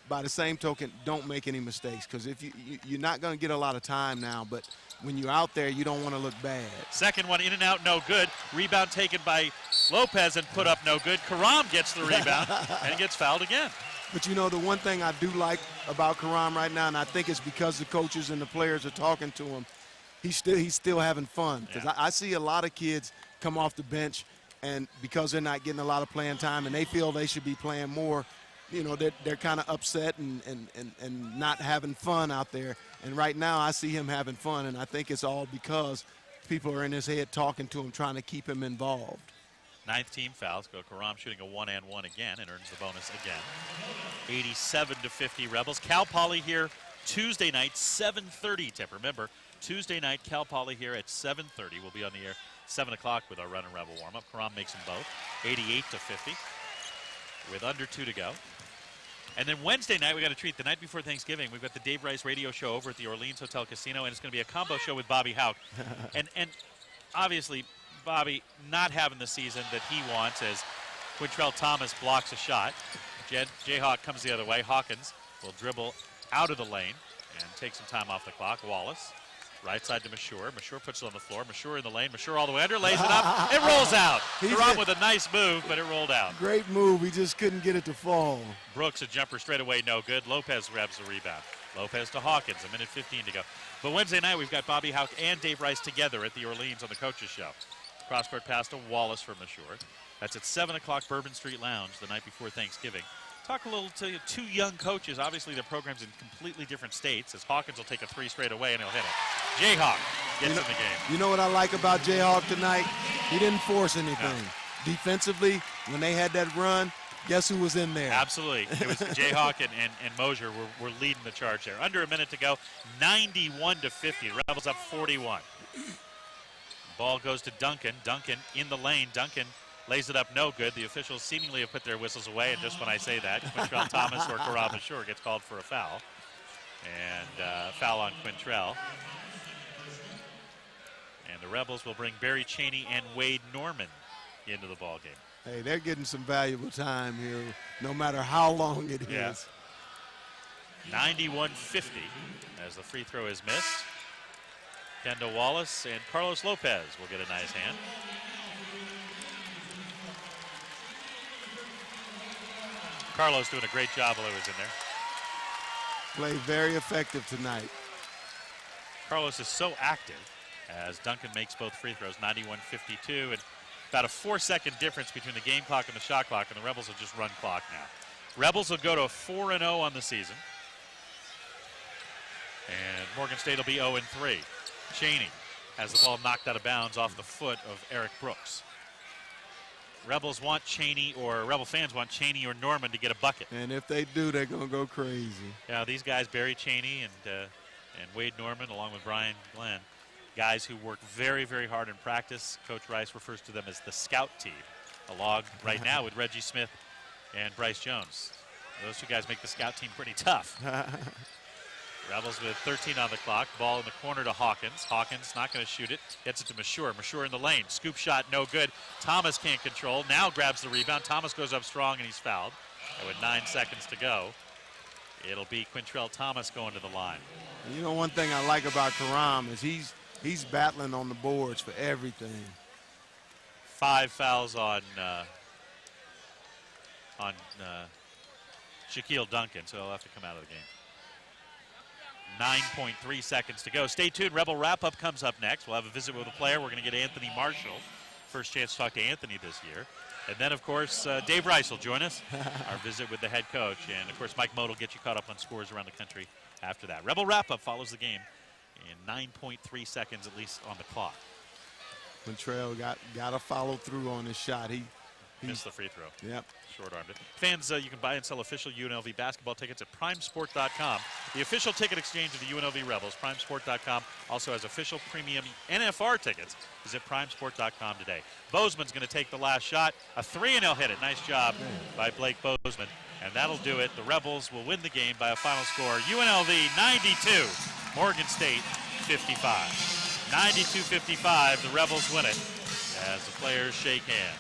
by the same token, don't make any mistakes, because if you're not going to get a lot of time now, but when you're out there, you don't want to look bad. Second one in and out, no good. Rebound taken by Lopez and put up no good. Karam gets the rebound and gets fouled again. But you know, the one thing I do like about Karam right now, and I think it's because the coaches and the players are talking to him, he's still having fun. Because Yeah. I see a lot of kids come off the bench, and because they're not getting a lot of playing time and they feel they should be playing more, you know, they're kind of upset and not having fun out there. And right now I see him having fun, and I think it's all because people are in his head talking to him, trying to keep him involved. Ninth team fouls. Go Karam shooting a 1-and-1 again and earns the bonus again. 87-50 Rebels. Cal Poly here Tuesday night, 7:30 tip. Remember, Tuesday night, Cal Poly here at 7:30. We'll be on the air 7 o'clock with our Run and Rebel warm-up. Karam makes them both. 88-50 with under 2 to go. And then Wednesday night, we got a treat. The night before Thanksgiving, we've got the Dave Rice radio show over at the Orleans Hotel Casino, and it's going to be a combo show with Bobby Houck. and obviously, Bobby not having the season that he wants as Quintrell Thomas blocks a shot. Jayhawk comes the other way. Hawkins will dribble out of the lane and take some time off the clock. Wallace, right side to Mashur. Mashur puts it on the floor. Mashur in the lane. Mashur all the way under, lays it up. It rolls out. Karam with a nice move, but it rolled out. Great move. He just couldn't get it to fall. Brooks, a jumper straight away, no good. Lopez grabs the rebound. Lopez to Hawkins, a minute 15 to go. But Wednesday night, we've got Bobby Houck and Dave Rice together at the Orleans on the Coaches Show. Cross-court pass to Wallace for Mashur. That's at 7 o'clock Bourbon Street Lounge the night before Thanksgiving. Talk a little to two young coaches. Obviously, their programs in completely different states, as Hawkins will take a three straight away, and he'll hit it. Jayhawk gets in the game. You know what I like about Jayhawk tonight? He didn't force anything. No. Defensively, when they had that run, Guess who was in there? Absolutely. It was Jayhawk and Mosier were leading the charge there. Under a minute to go, 91-50. Rebels up 41. Ball goes to Duncan. Duncan in the lane. Duncan lays it up no good. The officials seemingly have put their whistles away, and just when I say that, Quintrell Thomas or Karam Ashur gets called for a foul. And foul on Quintrell. And the Rebels will bring Barry Cheney and Wade Norman into the ball game. Hey, they're getting some valuable time here, no matter how long it is. 91-50 as the free throw is missed. Kendall Wallace and Carlos Lopez will get a nice hand. Carlos doing a great job while he was in there. Played very effective tonight. Carlos is so active as Duncan makes both free throws, 91-52, and about a 4-second difference between the game clock and the shot clock, and the Rebels will just run clock now. Rebels will go to a 4-0 on the season. And Morgan State will be 0-3. Cheney has the ball knocked out of bounds off the foot of Eric Brooks. Rebels want Cheney, or Rebel fans want Cheney or Norman to get a bucket. And if they do, they're going to go crazy. Yeah, these guys, Barry Cheney and Wade Norman, along with Brian Glenn, guys who work very, very hard in practice. Coach Rice refers to them as the scout team, along right now with Reggie Smith and Bryce Jones. Those two guys make the scout team pretty tough. Rebels with 13 on the clock. Ball in the corner to Hawkins. Hawkins not going to shoot it. Gets it to Mashur. Mashur in the lane. Scoop shot, no good. Thomas can't control. Now grabs the rebound. Thomas goes up strong and he's fouled. And with 9 seconds to go, it'll be Quintrell Thomas going to the line. You know, one thing I like about Karam is he's battling on the boards for everything. 5 fouls on Shaquille Duncan, so he'll have to come out of the game. 9.3 seconds to go. Stay tuned. Rebel wrap-up comes up next. We'll have a visit with a player. We're going to get Anthony Marshall. First chance to talk to Anthony this year. And then, of course, Dave Rice will join us. Our visit with the head coach. And, of course, Mike Moe will get you caught up on scores around the country after that. Rebel wrap-up follows the game in 9.3 seconds, at least, on the clock. Quintrell got to follow through on his shot. He missed the free throw. Yep. Short-armed it. Fans, you can buy and sell official UNLV basketball tickets at primesport.com. The official ticket exchange of the UNLV Rebels, primesport.com, also has official premium NFR tickets. Visit primesport.com today. Bozeman's going to take the last shot. A 3-0 hit it. Nice job by Blake Bozeman. And that'll do it. The Rebels will win the game by a final score. UNLV 92, Morgan State 55. 92-55, the Rebels win it as the players shake hands.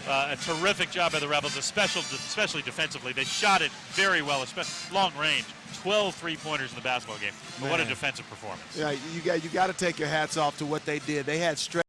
A terrific job by the Rebels, especially defensively. They shot it very well, especially long range. 12 three-pointers in the basketball game. But what a defensive performance. Yeah, you got to take your hats off to what they did. They had stretch.